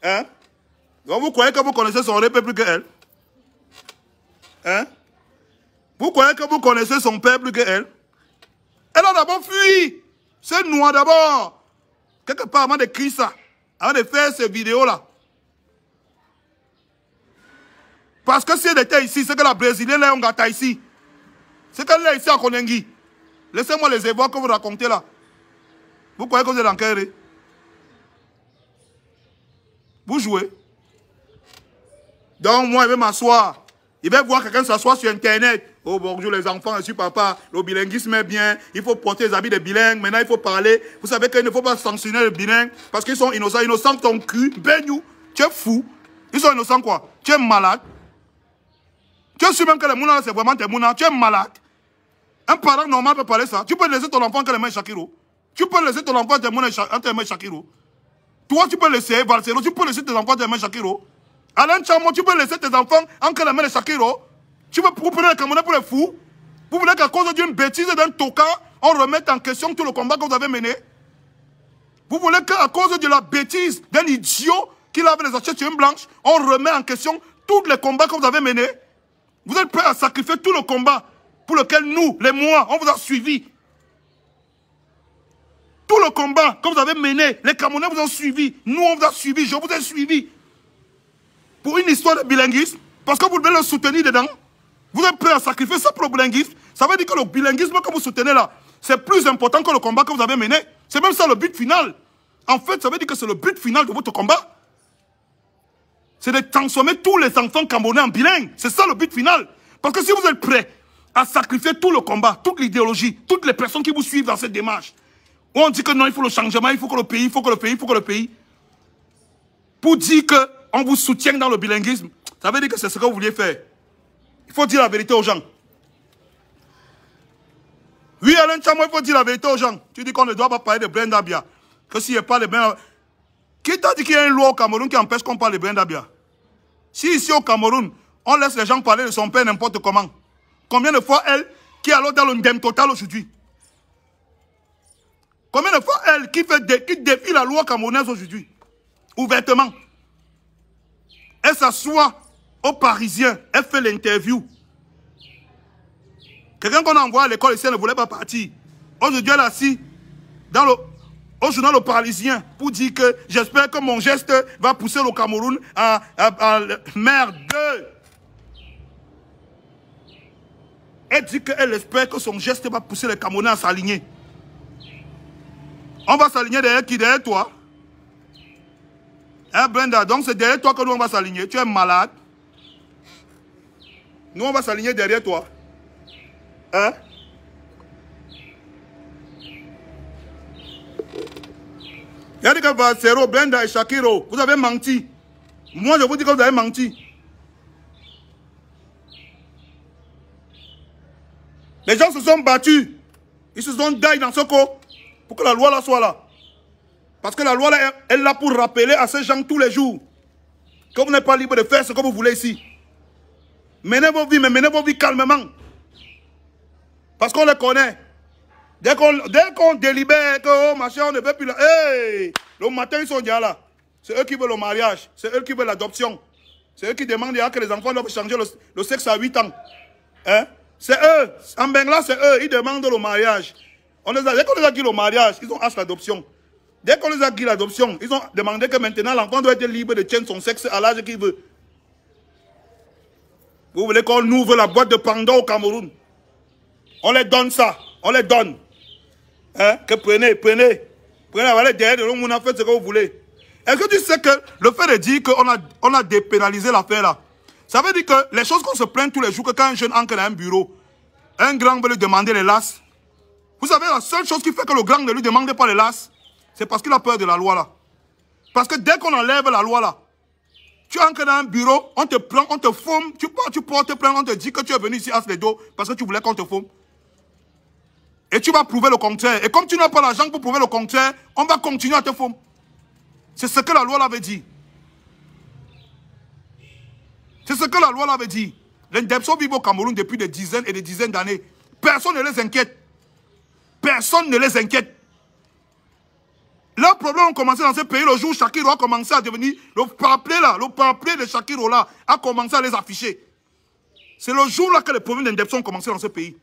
Hein? Donc vous croyez que vous connaissez son répé plus qu'elle? Hein? Vous croyez que vous connaissez son père plus qu'elle? Elle a d'abord fui. C'est noir d'abord. Quelque part avant d'écrire ça, avant de faire ces vidéos-là. Parce que si elle était ici, c'est que la Brésilienne est en gâta ici. C'est qu'elle est ici à Konengi. Laissez-moi les évoques que vous racontez là. Vous croyez que vous êtes en quelle? Vous jouez. Donc moi, je vais m'asseoir. Il va voir quelqu'un s'asseoir sur Internet. Oh bonjour les enfants, je suis papa. Le bilinguisme est bien. Il faut porter les habits de bilingues. Maintenant, il faut parler. Vous savez qu'il ne faut pas sanctionner les bilingues parce qu'ils sont innocents. Innocents ton cul. Beignou. Tu es fou. Ils sont innocents quoi? Tu es malade. Tu es sûr même que les mouna, c'est vraiment tes mouna. Tu es malade. Un parent normal peut parler ça. Tu peux laisser ton enfant que les mains Shakiro. Tu peux laisser ton enfant tes mouna entre les mains Shakiro. Toi, tu peux laisser Valsero. Tu peux laisser tes enfants tes mains Shakiro. Alain Chamo, tu peux laisser tes enfants entre les mains de Shakiro. Tu veux prendre les Camerounais pour les fous? Vous voulez qu'à cause d'une bêtise et d'un toka, on remette en question tout le combat que vous avez mené? Vous voulez qu'à cause de la bêtise d'un idiot qui lave les assiettes sur une blanche, on remet en question tous les combats que vous avez menés? Vous êtes prêts à sacrifier tout le combat pour lequel nous, les Mois, on vous a suivi? Tout le combat que vous avez mené, les Camerounais vous ont suivi. Nous, on vous a suivi, je vous ai suivi. Pour une histoire de bilinguisme, parce que vous devez le soutenir dedans. Vous êtes prêts à sacrifier ça pour le bilinguisme? Ça veut dire que le bilinguisme que vous soutenez là, c'est plus important que le combat que vous avez mené. C'est même ça le but final. En fait, ça veut dire que c'est le but final de votre combat. C'est de transformer tous les enfants camerounais en bilingues. C'est ça le but final. Parce que si vous êtes prêts à sacrifier tout le combat, toute l'idéologie, toutes les personnes qui vous suivent dans cette démarche, où on dit que non, il faut le changement, il faut que le pays, il faut que le pays, il faut que le pays, pour dire qu'on vous soutient dans le bilinguisme, ça veut dire que c'est ce que vous vouliez faire. Il faut dire la vérité aux gens. Oui, Alain Chamo, il faut dire la vérité aux gens. Tu dis qu'on ne doit pas parler de Brenda Bia. Que s'il n'y a pas de Brenda... Qui t'a dit qu'il y a une loi au Cameroun qui empêche qu'on parle de Brenda Bia? Si ici au Cameroun, on laisse les gens parler de son père n'importe comment, combien de fois elle, qui est alors dans le ndem total aujourd'hui? Combien de fois elle, qui défie la loi camerounaise aujourd'hui? Ouvertement. Elle s'assoit aux Parisiens, elle fait l'interview. Quelqu'un qu'on a envoyé à l'école ici, elle ne voulait pas partir. Aujourd'hui, elle est assise au journal Le Parisien pour dire que j'espère que mon geste va pousser le Cameroun à merde. Elle dit qu'elle espère que son geste va pousser les Camerounais à s'aligner. On va s'aligner derrière qui? Derrière toi. Hein, Brenda, donc c'est derrière toi que nous on va s'aligner. Tu es malade. Nous on va s'aligner derrière toi. Hein? Il y a des gars, Valsero, Brenda et Shakiro, vous avez menti. Moi je vous dis que vous avez menti. Les gens se sont battus. Ils se sont daillés dans ce corps pour que la loi là soit là. Parce que la loi là, elle est là pour rappeler à ces gens tous les jours que vous n'êtes pas libre de faire ce que vous voulez ici. Menez vos vies, mais menez vos vies calmement. Parce qu'on les connaît. Dès qu'on délibère que oh, machin, on ne veut plus là. Hey, le matin, ils sont déjà là. C'est eux qui veulent le mariage. C'est eux qui veulent l'adoption. C'est eux qui demandent que les enfants doivent changer le sexe à 8 ans. Hein? C'est eux. En Bengla, c'est eux. Ils demandent le mariage. Dès qu'on les a dit le mariage, ils ont hâte l'adoption. Dès qu'on les a dit l'adoption, ils ont demandé que maintenant l'enfant doit être libre de changer son sexe à l'âge qu'il veut. Vous voulez qu'on ouvre la boîte de Pandore au Cameroun? On les donne ça. On les donne. Hein? Que prenez. Prenez, allez derrière de l'homme, on a fait ce que vous voulez. Est-ce que tu sais que le fait de dire qu'on a dépénalisé l'affaire là, ça veut dire que les choses qu'on se plaint tous les jours, que quand un jeune entre dans un bureau, un grand veut lui demander les lasses. Vous savez, la seule chose qui fait que le grand ne lui demande pas les lasses, c'est parce qu'il a peur de la loi là. Parce que dès qu'on enlève la loi là, tu entres dans un bureau, on te prend, on te forme, tu portes plainte, on te dit que tu es venu ici à Slédo parce que tu voulais qu'on te forme. Et tu vas prouver le contraire. Et comme tu n'as pas l'argent pour prouver le contraire, on va continuer à te former. C'est ce que la loi l'avait dit. C'est ce que la loi l'avait dit. Les Ndebso vivent au Cameroun depuis des dizaines et des dizaines d'années. Personne ne les inquiète. Personne ne les inquiète. Leurs problèmes ont commencé dans ce pays le jour où Shakiro a commencé à devenir... Le pamphlet de Shakiro là a commencé à les afficher. C'est le jour là que les problèmes d'Indepso ont commencé dans ce pays.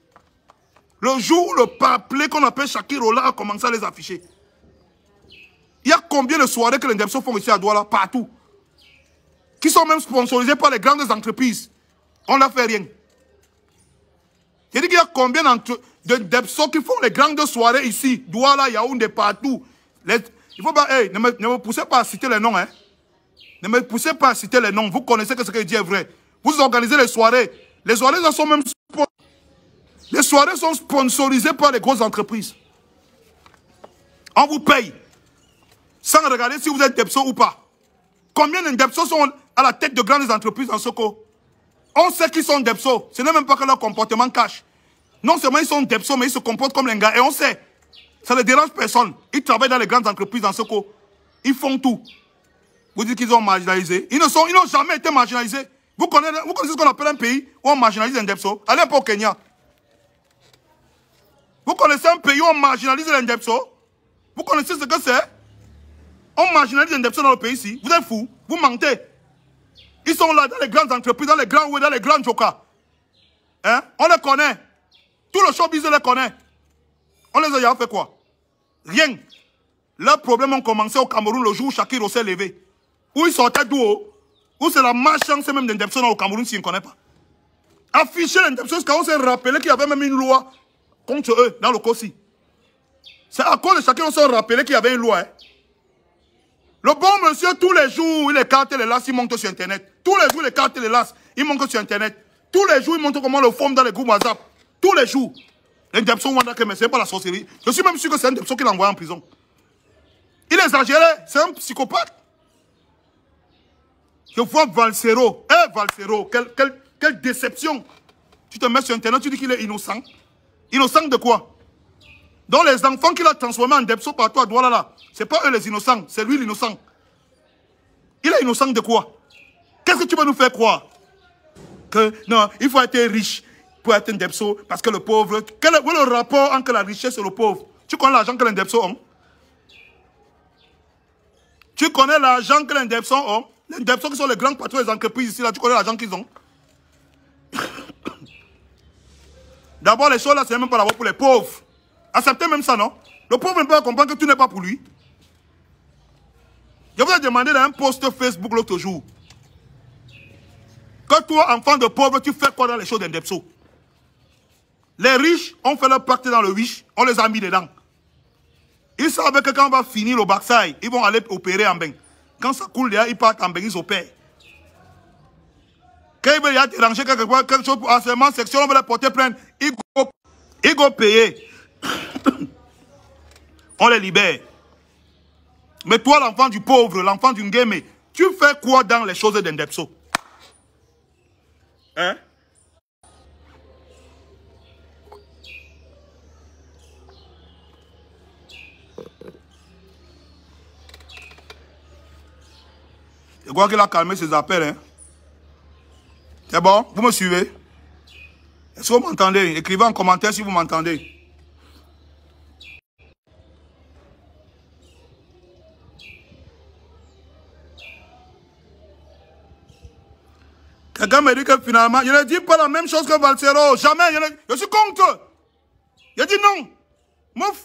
Le jour où le pamphlet qu'on appelle Shakiro là a commencé à les afficher. Il y a combien de soirées que les Ndebso font ici à Douala? Partout. Qui sont même sponsorisés par les grandes entreprises. On n'a fait rien. J'ai dit qu'il y a combien de Ndebso qui font les grandes soirées ici, Douala, Yaoundé, partout. Il faut pas, hey, ne me poussez pas à citer les noms. Hein. Ne me poussez pas à citer les noms. Vous connaissez que ce que je dis est vrai. Vous organisez les soirées. Les soirées sont même... Les soirées sont sponsorisées par les grosses entreprises. On vous paye. Sans regarder si vous êtes Ndebso ou pas. Combien de Ndebso sont à la tête de grandes entreprises dans Soko? On sait qu'ils sont Ndebso. Ce n'est même pas que leur comportement cache. Non seulement ils sont Ndebso, mais ils se comportent comme les gars. Et on sait. Ça ne dérange personne. Ils travaillent dans les grandes entreprises dans Soko. Ils font tout. Vous dites qu'ils ont marginalisé. Ils n'ont jamais été marginalisés. Vous connaissez ce qu'on appelle un pays où on marginalise les Ndebso? Allez un peu au Kenya. Vous connaissez un pays où on marginalise les Ndebso? Vous connaissez ce que c'est? On marginalise les Ndebso dans le pays ici. Vous êtes fous. Vous mentez. Ils sont là dans les grandes entreprises, dans les grands Oué, dans les grands Joka. Hein? On les connaît. Tout le showbiz les connaît. On les a fait quoi? Rien. Leurs problèmes ont commencé au Cameroun le jour où Shakiro s'est levé. Où ils sortaient d'où? Où c'est la malchance même des Ndebso au Cameroun si on ne connaît pas. Afficher les Ndebso, parce qu'on s'est rappelé qu'il y avait même une loi contre eux dans le COSI. C'est à cause de Shakiro s'est rappelé qu'il y avait une loi. Hein. Le bon monsieur, tous les jours, il écarte les lasses, il monte sur Internet. Tous les jours, il écarte les lasses, il monte sur Internet. Tous les jours, il montre comment le forme dans les groupes WhatsApp. Tous les jours. Les Ndebso Wanda, mais ce n'est pas la sorcellerie. Je suis même sûr que c'est un Ndebso qui l'a envoyé en prison. Il exagérait, c'est un psychopathe. Je vois Valsero. Eh, Valsero, quelle déception. Tu te mets sur Internet, tu dis qu'il est innocent. Innocent de quoi? Donc les enfants qu'il a transformés en Ndebso partout à Douala là, ce n'est pas eux les innocents, c'est lui l'innocent. Il est innocent de quoi? Qu'est-ce que tu veux nous faire croire? Que non, il faut être riche pour être un Ndebso, parce que le pauvre... Quel est le rapport entre la richesse et le pauvre? Tu connais l'argent que les Ndebso ont? Tu connais l'argent que les Ndebso ont? Les Ndebso qui sont les grands patrons des entreprises ici, là, tu connais l'argent qu'ils ont? D'abord, les choses là, c'est même pas d'abord pour les pauvres. Acceptez même ça, non? Le pauvre ne peut pas comprendre que tu n'es pas pour lui. Je vous ai demandé dans un post Facebook l'autre jour. Que toi, enfant de pauvre, tu fais quoi dans les choses des Ndebso? Les riches ont fait leur pacte dans le wish, on les a mis dedans. Ils savent que quand on va finir le backside, ils vont aller opérer en bain. Quand ça coule derrière, ils partent en bain, ils opèrent. Quand ils veulent déranger quelque chose pour harcèlement sexuel, on va les porter plainte. Ils vont payer. On les libère. Mais toi, l'enfant du pauvre, l'enfant d'une game, tu fais quoi dans les choses des Ndebso? Hein? Je crois qu'il a calmé ses appels. Hein? C'est bon? Vous me suivez? Est-ce que vous m'entendez? Écrivez en commentaire si vous m'entendez. Quelqu'un me dit que finalement, je ne dis pas la même chose que Valsero. Jamais. Je suis contre. Il dit non. Mouf.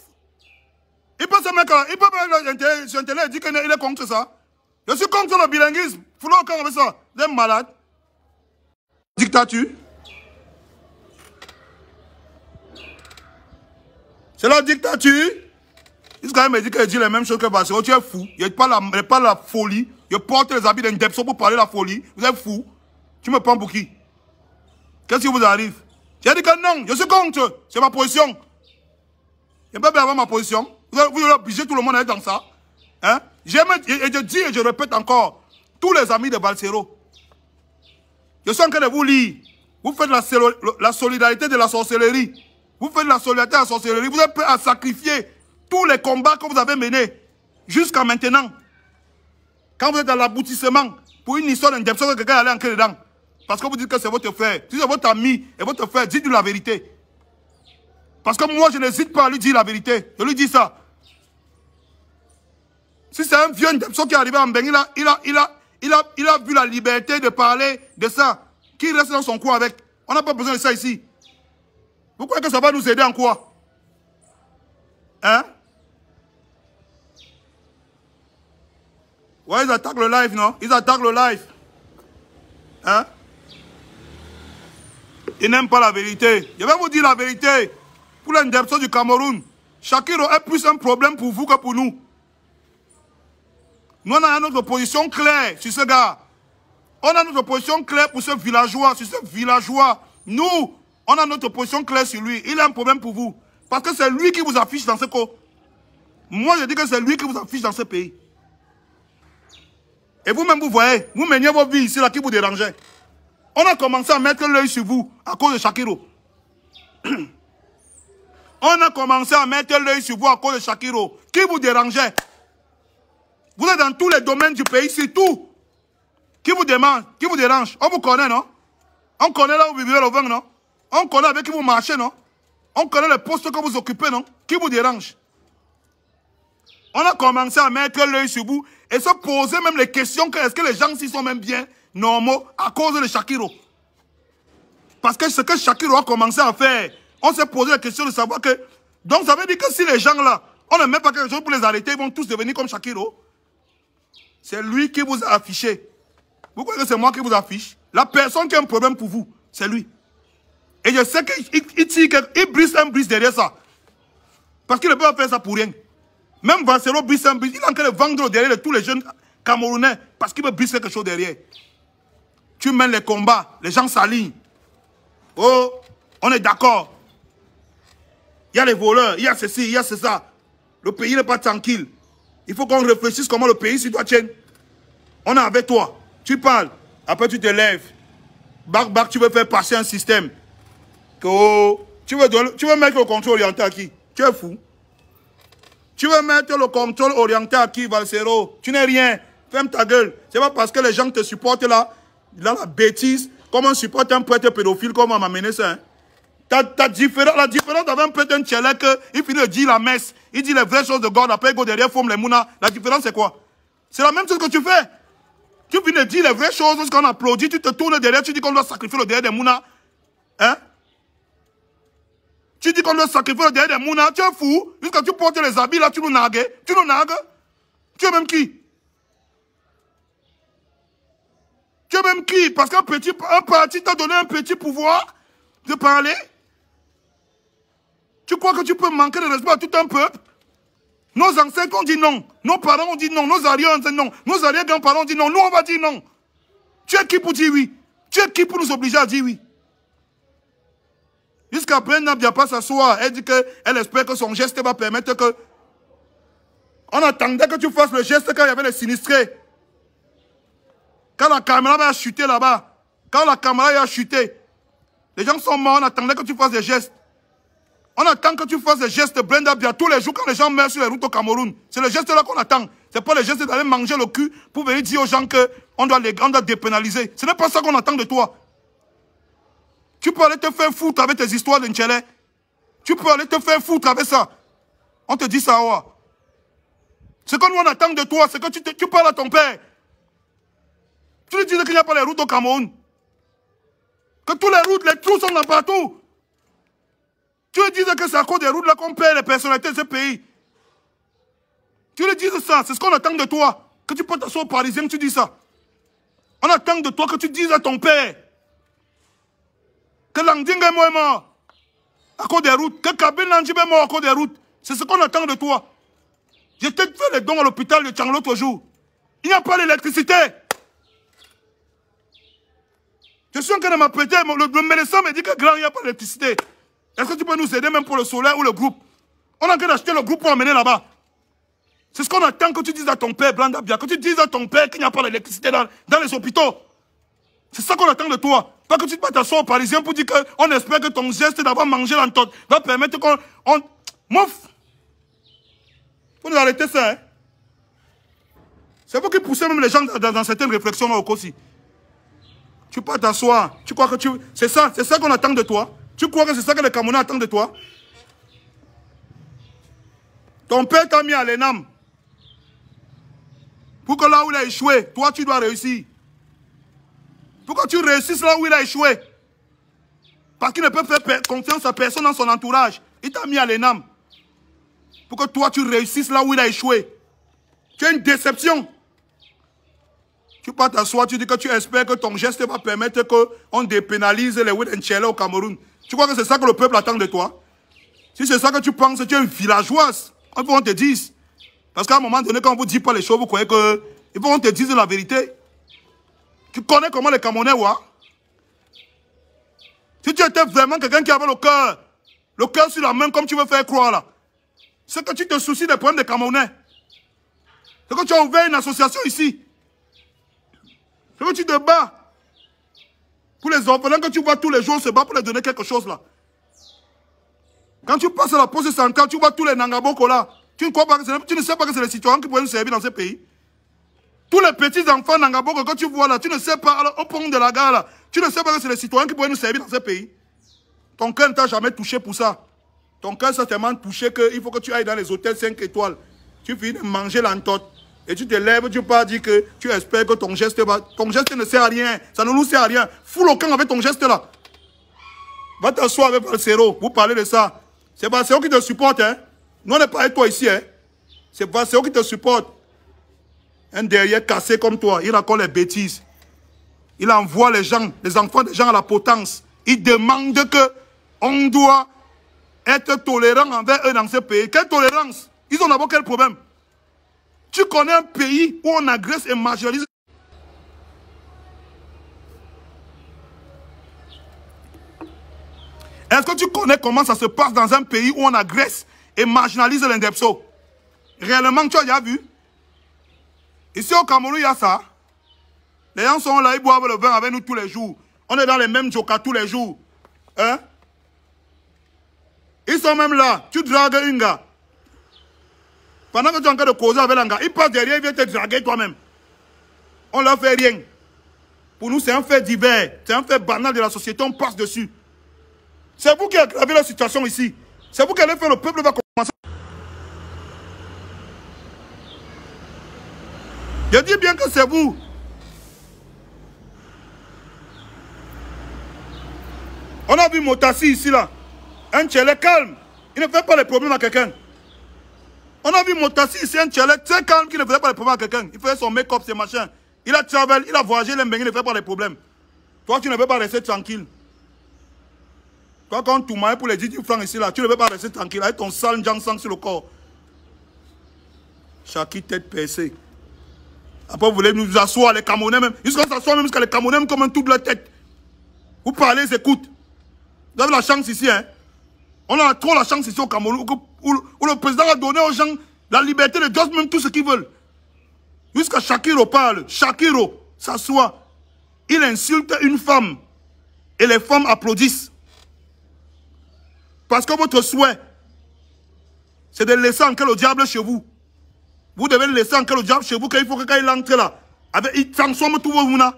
Il peut se mettre sur Internet et dire qu'il est contre ça. Je suis contre le bilinguisme. Faut encore avec ça. Vous êtes malade. Dictature. C'est la dictature. Ce gars me dit qu'il dit les mêmes choses que Valsero. Tu es fou. Il n'y a pas la folie. Je porte les habits d'un Ndebso pour parler de la folie. Vous êtes fou. Tu me prends pour qui? Qu'est-ce qui vous arrive? J'ai dit que non, je suis contre. C'est ma position. Je ne peux pas avoir ma position. Vous allez obliger tout le monde à être dans ça. Hein? Et je dis et je répète encore, tous les amis de Balsero, je suis en train de vous lire. Vous faites la solidarité de la sorcellerie. Vous faites la solidarité de la sorcellerie. Vous êtes prêts à sacrifier tous les combats que vous avez menés jusqu'à maintenant. Quand vous êtes à l'aboutissement pour une histoire d'indemption que quelqu'un allait entrer dedans. Parce que vous dites que c'est votre frère. Si c'est votre ami et votre frère, dites-lui la vérité. Parce que moi, je n'hésite pas à lui dire la vérité. Je lui dis ça. Si c'est un vieux indemption qui est arrivé en Beng, il a vu la liberté de parler de ça. Qui reste dans son coin avec. On n'a pas besoin de ça ici. Vous croyez que ça va nous aider en quoi? Hein? Ouais, ils attaquent le live, non? Ils attaquent le live. Hein? Ils n'aiment pas la vérité. Je vais vous dire la vérité. Pour l'indemption du Cameroun, Shakiro est plus un problème pour vous que pour nous. Nous, on a notre position claire sur ce gars. On a notre position claire pour ce villageois, sur ce villageois. Nous, on a notre position claire sur lui. Il a un problème pour vous. Parce que c'est lui qui vous affiche dans ce co. Moi, je dis que c'est lui qui vous affiche dans ce pays. Et vous-même, vous voyez, vous meniez vos vies ici, là, qui vous dérangeait. On a commencé à mettre l'œil sur vous à cause de Shakiro. On a commencé à mettre l'œil sur vous à cause de Shakiro. Qui vous dérangeait? Vous êtes dans tous les domaines du pays, c'est tout. Qui vous dérange? On vous connaît, non? On connaît là où vous vivez le vin, non? On connaît avec qui vous marchez, non? On connaît les postes que vous occupez, non? Qui vous dérange? On a commencé à mettre l'œil sur vous et se poser même les questions que est-ce que les gens s'y sont même bien normaux à cause de Shakiro. Parce que ce que Shakiro a commencé à faire, on s'est posé la question de savoir que... Donc ça veut dire que si les gens là, on ne met pas quelque chose pour les arrêter, ils vont tous devenir comme Shakiro. C'est lui qui vous a affiché. Vous croyez que c'est moi qui vous affiche? La personne qui a un problème pour vous, c'est lui. Et je sais qu'il brise un brise derrière ça. Parce qu'il ne peut pas faire ça pour rien. Même Vancero brise un brise. Il est en train de vendre derrière de tous les jeunes Camerounais. Parce qu'il veut briser quelque chose derrière. Tu mènes les combats. Les gens s'alignent. Oh, on est d'accord. Il y a les voleurs. Il y a ceci, il y a ça. Le pays n'est pas tranquille. Il faut qu'on réfléchisse comment le pays s'y doit tenir. On est avec toi. Tu parles. Après tu te lèves. Bac, tu veux faire passer un système. Que, oh, tu veux mettre le contrôle orienté à qui? Tu es fou. Tu veux mettre le contrôle orienté à qui, Valsero? Tu n'es rien. Ferme ta gueule. C'est pas parce que les gens te supportent là, dans la bêtise, comme on supporte un prêtre pédophile, comme on m'a mené ça. Hein? La différence avec un prêtre tchèlek, il finit de dire la messe, il dit les vraies choses de God, après il go derrière, forme les mounas. La différence c'est quoi? C'est la même chose que tu fais. Tu finis de dire les vraies choses, lorsqu'on applaudit, tu te tournes derrière, tu dis qu'on doit sacrifier le derrière des mounas. Hein? Tu dis qu'on doit sacrifier le derrière des mounas, tu es fou. Jusqu'à tu portes les habits là, tu nous nagues. Tu nous nagues. Tu es même qui? Tu es même qui? Parce qu'un parti t'a donné un petit pouvoir de parler. Tu crois que tu peux manquer de respect à tout un peuple? Nos ancêtres ont dit non. Nos parents ont dit non. Nos arrières ont dit non. Nos arrière-grands-parents ont dit non. Nous, on va dire non. Tu es qui pour dire oui? Tu es qui pour nous obliger à dire oui? Jusqu'à présent, elle n'a pas s'asseoir. Elle dit qu'elle espère que son geste va permettre que... On attendait que tu fasses le geste quand il y avait les sinistrés. Quand la caméra va chuter là-bas. Quand la caméra va chuter. Les gens sont morts, on attendait que tu fasses des gestes. On attend que tu fasses des gestes, Brenda Bia, tous les jours quand les gens meurent sur les routes au Cameroun. C'est le geste là qu'on attend. C'est pas le geste d'aller manger le cul pour venir dire aux gens qu'on doit dépénaliser. Ce n'est pas ça qu'on attend de toi. Tu peux aller te faire foutre avec tes histoires d'Inchele. Tu peux aller te faire foutre avec ça. On te dit ça, ouais. Ce que nous on attend de toi, c'est que tu parles à ton père. Tu lui dis qu'il n'y a pas les routes au Cameroun. Que tous les routes, les trous sont là partout. Tu lui dis que c'est à cause des routes là qu'on perd les personnalités de ce pays. Tu lui dis ça, c'est ce qu'on attend de toi. Que tu peux t'asseoir au Parisien, que tu dis ça. On attend de toi que tu dises à ton père que Landing est mort à cause des routes. Que Kabine Landing est mort à cause des routes. C'est ce qu'on attend de toi. J'ai peut-être fait les dons à l'hôpital de Tchang l'autre jour. Il n'y a pas d'électricité. Je suis en train de m'apprêter. Le médecin me dit que grand, il n'y a pas d'électricité. Est-ce que tu peux nous aider même pour le solaire ou le groupe? On est en train d'acheter le groupe pour emmener là-bas. C'est ce qu'on attend que tu dises à ton père, Blanda Bia, que tu dises à ton père qu'il n'y a pas d'électricité dans les hôpitaux. C'est ça qu'on attend de toi. Pas que tu te battes t'asseoir aux Parisiens pour dire qu'on espère que ton geste d'avoir mangé l'entente va permettre qu'on... Mouf! Faut nous arrêter ça, hein. C'est vous qui poussez même les gens dans certaines réflexions là aussi. Tu peux t'asseoir. Tu crois que tu... C'est ça qu'on attend de toi. Tu crois que c'est ça que les Camerounais attendent de toi? Ton père t'a mis à l'ENAM. Pour que là où il a échoué, toi tu dois réussir. Pour que tu réussisses là où il a échoué. Parce qu'il ne peut faire confiance à personne dans son entourage. Il t'a mis à l'ENAM. Pour que toi tu réussisses là où il a échoué. Tu as une déception. Tu peux t'asseoir, tu dis que tu espères que ton geste va permettre qu'on dépénalise les Widenchela au Cameroun. Tu crois que c'est ça que le peuple attend de toi? Si c'est ça que tu penses, tu es une villageoise. Il faut qu'on te dise. Parce qu'à un moment donné, quand on ne vous dit pas les choses, vous croyez que... Il faut qu'on te dise la vérité. Tu connais comment les Camerounais, ouais? Si tu étais vraiment quelqu'un qui avait le cœur sur la main comme tu veux faire croire là, c'est que tu te soucies des problèmes des Camerounais. C'est que tu as ouvert une association ici. C'est que tu te bats. Pour les orphelins que tu vois tous les jours, on se bat pour les donner quelque chose là. Quand tu passes à la poste centrale, tu vois tous les Nangaboko là. Tu ne sais pas que c'est les citoyens qui pourraient nous servir dans ce pays. Tous les petits enfants Nangaboko que tu vois là, tu ne sais pas, alors, au pont de la gare là, tu ne sais pas que c'est les citoyens qui pourraient nous servir dans ce pays. Ton cœur ne t'a jamais touché pour ça. Ton cœur s'est tellement touché qu'il faut que tu ailles dans les hôtels 5 étoiles. Tu finis de manger l'entote. Et tu te lèves, tu peux dire que tu espères que ton geste va... Ton geste ne sert à rien. Ça ne nous sert à rien. Fous le camp avec ton geste là. Va t'asseoir avec Valsero. Vous parlez de ça. C'est Valsero qui te supporte, hein. Nous, on n'est pas avec toi ici, hein. C'est Valsero qui te supporte. Un derrière cassé comme toi. Il raconte les bêtises. Il envoie les gens, les enfants des gens à la potence. Il demande que on doit être tolérant envers eux dans ce pays. Quelle tolérance? Ils ont d'abord quel problème? Tu connais un pays où on agresse et marginalise. Est-ce que tu connais comment ça se passe dans un pays où on agresse et marginalise l'indepso? Réellement, tu as déjà vu? Ici au Cameroun, il y a ça. Les gens sont là, ils boivent le vin avec nous tous les jours. On est dans les mêmes jokas tous les jours. Hein? Ils sont même là. Tu dragues un gars. Pendant que tu es en train de causer avec un gars, il passe derrière, il vient te draguer toi-même. On ne leur fait rien. Pour nous, c'est un fait divers. C'est un fait banal de la société, on passe dessus. C'est vous qui avez aggravé la situation ici. C'est vous qui allez faire, le peuple va commencer. Je dis bien que c'est vous. On a vu Motassi ici, là. Un tchèlè calme. Il ne fait pas les problèmes à quelqu'un. On a vu Motassi ici, un tchèlè très calme qui ne faisait pas les problèmes à quelqu'un. Il faisait son make-up, ses machins. Il a travel, il a voyagé, il ne fait pas les problèmes. Toi, tu ne peux pas rester tranquille. Toi, quand tu m'as pour les 10 francs ici, là, tu ne peux pas rester tranquille avec ton sale jansang sur le corps. Chaki tête percée. Après, vous voulez nous asseoir, les Camerounais même. Ils seront s'asseoir même jusqu'à les Camerounais comme un tout de la tête. Vous parlez, ils écoutent. Vous avez la chance ici, hein. On a trop la chance ici au Cameroun où le président a donné aux gens la liberté de dire même tout ce qu'ils veulent. Jusqu'à Shakiro parle. Shakiro s'assoit. Il insulte une femme. Et les femmes applaudissent. Parce que votre souhait, c'est de laisser entrer le diable chez vous. Vous devez le laisser entrer le diable chez vous, qu'il faut que quand il entre là, il transforme tout vos mouna.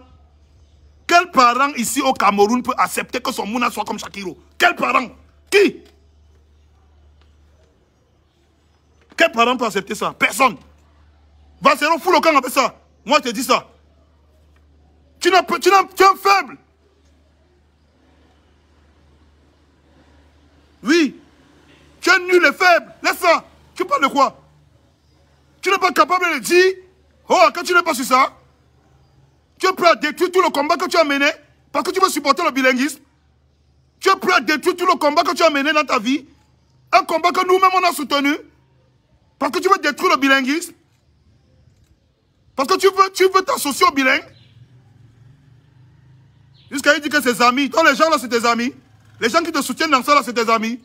Quel parent ici au Cameroun peut accepter que son mouna soit comme Shakiro? Quel parent? Qui? Quel parent peut accepter ça? Personne. Valsero, fous le camp avec ça. Moi, je te dis ça. Tu es un faible. Oui. Tu es nul et faible. Laisse ça. Tu parles de quoi? Tu n'es pas capable de dire, oh, quand tu n'es pas sur ça, tu es prêt à détruire tout le combat que tu as mené parce que tu veux supporter le bilinguisme. Tu es prêt à détruire tout le combat que tu as mené dans ta vie. Un combat que nous-mêmes on a soutenu. Parce que tu veux détruire le bilinguisme. Parce que tu veux t'associer au bilingue. Jusqu'à il dit que ses amis. Toi, les gens là, c'est tes amis. Les gens qui te soutiennent dans ça là, c'est tes amis.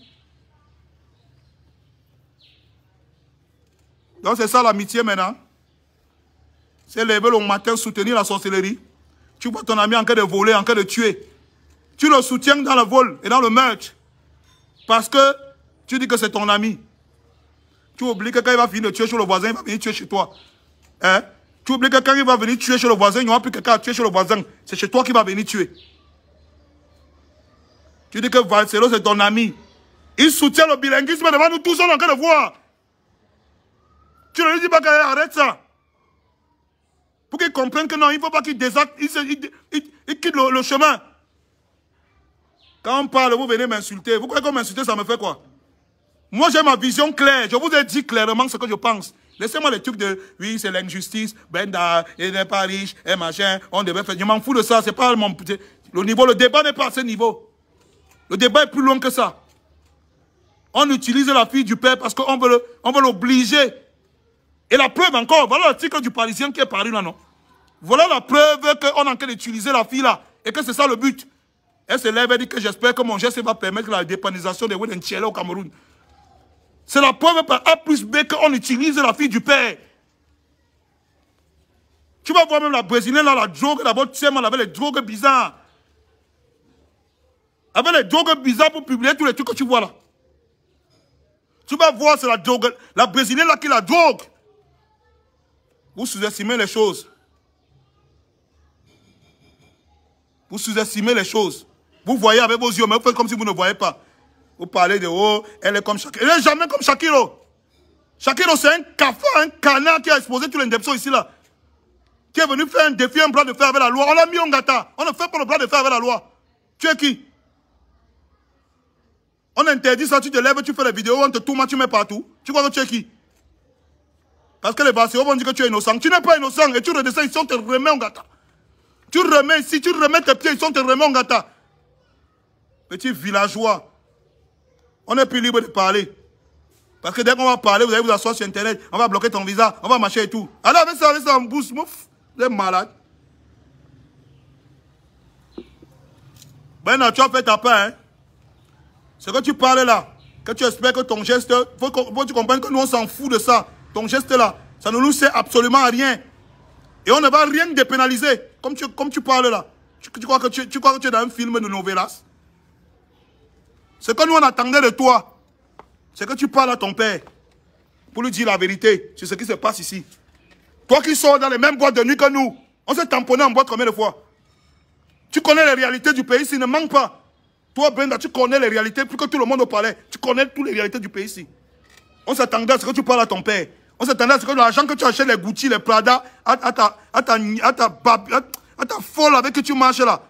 Donc c'est ça l'amitié maintenant. C'est lever le matin, soutenir la sorcellerie. Tu vois ton ami en train de voler, en train de tuer. Tu le soutiens dans le vol et dans le meurtre. Parce que tu dis que c'est ton ami. Tu oublies que quand il va finir de tuer chez le voisin, il va venir tuer chez toi. Hein? Tu oublies que quand il va venir tuer chez le voisin, il n'y aura plus quelqu'un à tuer chez le voisin. C'est chez toi qu'il va venir tuer. Tu dis que Valsero, c'est ton ami. Il soutient le bilinguisme devant nous tous, on est en train de voir. Tu ne lui dis pas qu'il arrête ça. Pour qu'il comprenne que non, il ne faut pas qu'il désacte, il quitte le chemin. Quand on parle, vous venez m'insulter. Vous croyez qu'on m'insulte, ça me fait quoi? Moi, j'ai ma vision claire. Je vous ai dit clairement ce que je pense. Laissez-moi les trucs de, oui, c'est l'injustice, Benda, il n'est pas riche, et machin, on devait faire. Je m'en fous de ça, c'est pas mon... Le niveau, le débat n'est pas à ce niveau. Le débat est plus loin que ça. On utilise la fille du père parce qu'on veut l'obliger. Et la preuve encore, voilà l'article du Parisien qui est paru là, non? Voilà la preuve qu'on est en train d'utiliser la fille là. Et que c'est ça le but. Elle se lève et dit que j'espère que mon geste va permettre la dépénalisation des Wenentiela au Cameroun. C'est la preuve par A plus B qu'on utilise la fille du père. Tu vas voir même la brésilienne là, la drogue, d'abord tu sais, elle avait les drogues bizarres. Avec les drogues bizarres pour publier tous les trucs que tu vois là. Tu vas voir, c'est la drogue, la brésilienne là qui la drogue. Vous sous-estimez les choses. Vous sous-estimez les choses. Vous voyez avec vos yeux, mais vous faites comme si vous ne voyez pas. Vous parlez de oh, elle est comme Shakiro. Elle n'est jamais comme Shakiro. Shakiro, c'est un cafard, un canard qui a exposé tous les indépendants ici là. Qui est venu faire un défi, un bras de fer avec la loi. On l'a mis en gata. On ne fait pas le bras de fer avec la loi. Tu es qui? On interdit ça, tu te lèves, tu fais les vidéos, on te tourne, tu mets partout. Tu crois que tu es qui? Parce que les Basséos vont dire que tu es innocent. Tu n'es pas innocent et tu redescends ici, on te remet en gata. Tu remets ici, tu remets tes pieds ici, on te remet en gata. Petit villageois. On n'est plus libre de parler. Parce que dès qu'on va parler, vous allez vous asseoir sur Internet, on va bloquer ton visa, on va marcher et tout. Alors avec ça en bouche, mouf, vous êtes malade. Ben non, tu as fait ta part, hein. Ce que tu parles là, que tu espères que ton geste, faut que tu comprennes que nous on s'en fout de ça. Ton geste là, ça ne nous sert absolument à rien. Et on ne va rien dépénaliser. Comme tu parles là. Tu crois que tu es dans un film de novelas? Ce que nous on attendait de toi, c'est que tu parles à ton père pour lui dire la vérité sur ce qui se passe ici. Toi qui sors dans les mêmes boîtes de nuit que nous, on s'est tamponné en boîte combien de fois? Tu connais les réalités du pays ici, ne manque pas. Toi, Brenda, tu connais les réalités plus que tout le monde au palais. Tu connais toutes les réalités du pays ici. On s'attendait à ce que tu parles à ton père. On s'attendait à ce que l'argent que tu achètes, les Gucci, les Prada, à ta folle avec que tu marches là.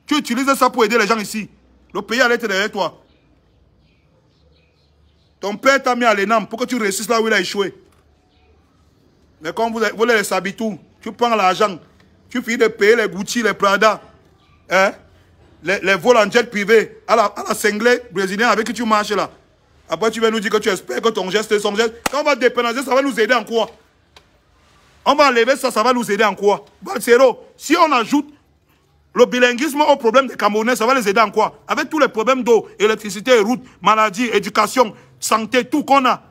Tu utilises ça pour aider les gens ici. Le pays allait être derrière toi. Ton père t'a mis à l'ENAM pour que tu réussisses là où il a échoué. Mais quand vous voulez les Sabitou, tu prends l'argent, tu finis de payer les Gucci, les Prada, hein? Les vols en jet privé, à la cinglée brésilienne avec qui tu marches là. Après, tu vas nous dire que tu espères que ton geste est son geste. Quand on va dépénaliser, ça va nous aider en quoi? On va enlever ça, ça va nous aider en quoi? Valsero, si on ajoute le bilinguisme au problème des Camerounais, ça va les aider en quoi? Avec tous les problèmes d'eau, électricité, route, maladie, éducation, santé, tout qu'on a.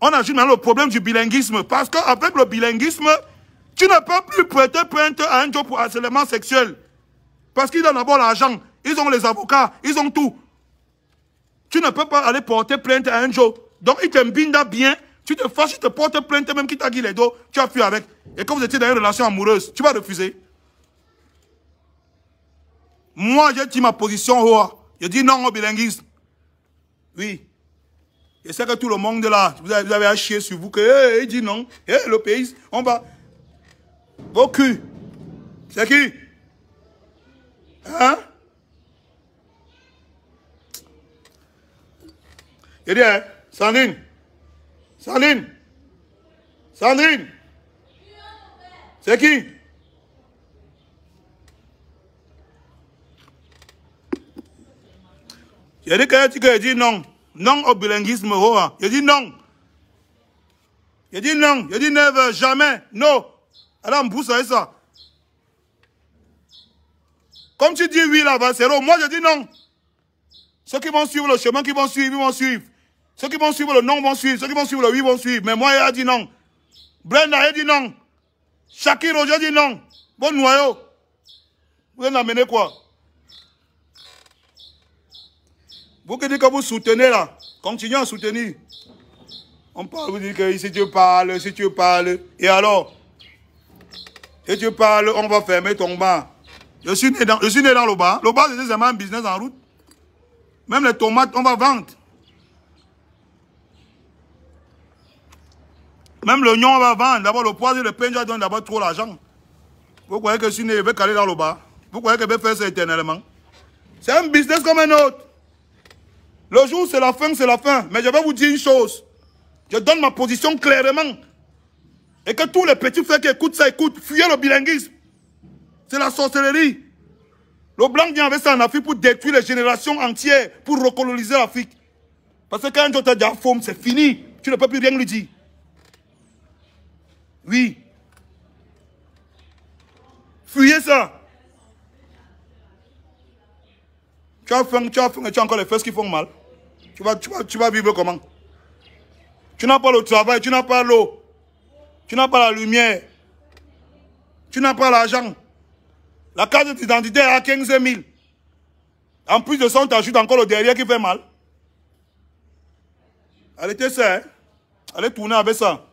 On ajoute maintenant le problème du bilinguisme. Parce qu'avec le bilinguisme, tu ne peux plus prêter plainte à un job pour harcèlement sexuel. Parce qu'ils ont d'abord l'argent, ils ont les avocats, ils ont tout. Tu ne peux pas aller porter plainte à un job. Donc ils t'embinent bien, tu te fâches, ils te portent plainte, même qui t'a guillé les dos, tu as fui avec. Et quand vous étiez dans une relation amoureuse, tu vas refuser. Moi, j'ai dit ma position, je dis non au bilinguisme. Oui. Et c'est que tout le monde là, vous avez à chier sur vous, que il dit non. Le pays, on va. Vos culs. C'est qui? Hein? Il dit, hein? Sandrine. Sandrine. Sandrine. C'est qui? Il dit que dit non. Non au bilinguisme. Il dit non. Il dit non. Il dit never, jamais. Non. Alors on pousse avec ça. Comme tu dis oui là-bas, c'est moi je dis non. Ceux qui vont suivre le chemin, qui vont suivre, ils vont suivre. Ceux qui vont suivre le non vont suivre. Ceux qui vont suivre le oui vont suivre. Mais moi, il a dit non. Brenda a dit non. Shaki Roger dit non. Bon noyau. Vous allez amener quoi? Vous qui dites que vous soutenez là, continuez à soutenir. On parle, vous dites que si tu parles, et alors? Si tu parles, on va fermer ton bar. Je suis né dans le bar. Le bar, c'est seulement un business en route. Même les tomates, on va vendre. Même l'oignon, on va vendre. D'abord, le poivre et le pain, je donne d'abord trop l'argent. Vous croyez que je suis né, je vais caler dans le bar? Vous croyez que je vais faire ça éternellement? C'est un business comme un autre. Le jour, c'est la fin, c'est la fin. Mais je vais vous dire une chose. Je donne ma position clairement. Et que tous les petits frères qui écoutent ça, écoutent. Fuyez le bilinguisme. C'est la sorcellerie. Le blanc vient avec ça en Afrique pour détruire les générations entières, pour recoloniser l'Afrique. Parce que quand un jour tu as déjà faim, c'est fini. Tu ne peux plus rien lui dire. Oui. Fuyez ça. Tu as faim et tu as encore les fesses qui font mal. Tu vas vivre comment? Tu n'as pas le travail, tu n'as pas l'eau. Tu n'as pas la lumière. Tu n'as pas l'argent. La carte d'identité est à 15 000. En plus de ça, on t'ajoute encore le derrière qui fait mal. Elle était ça, hein? Elle est tournée avec ça.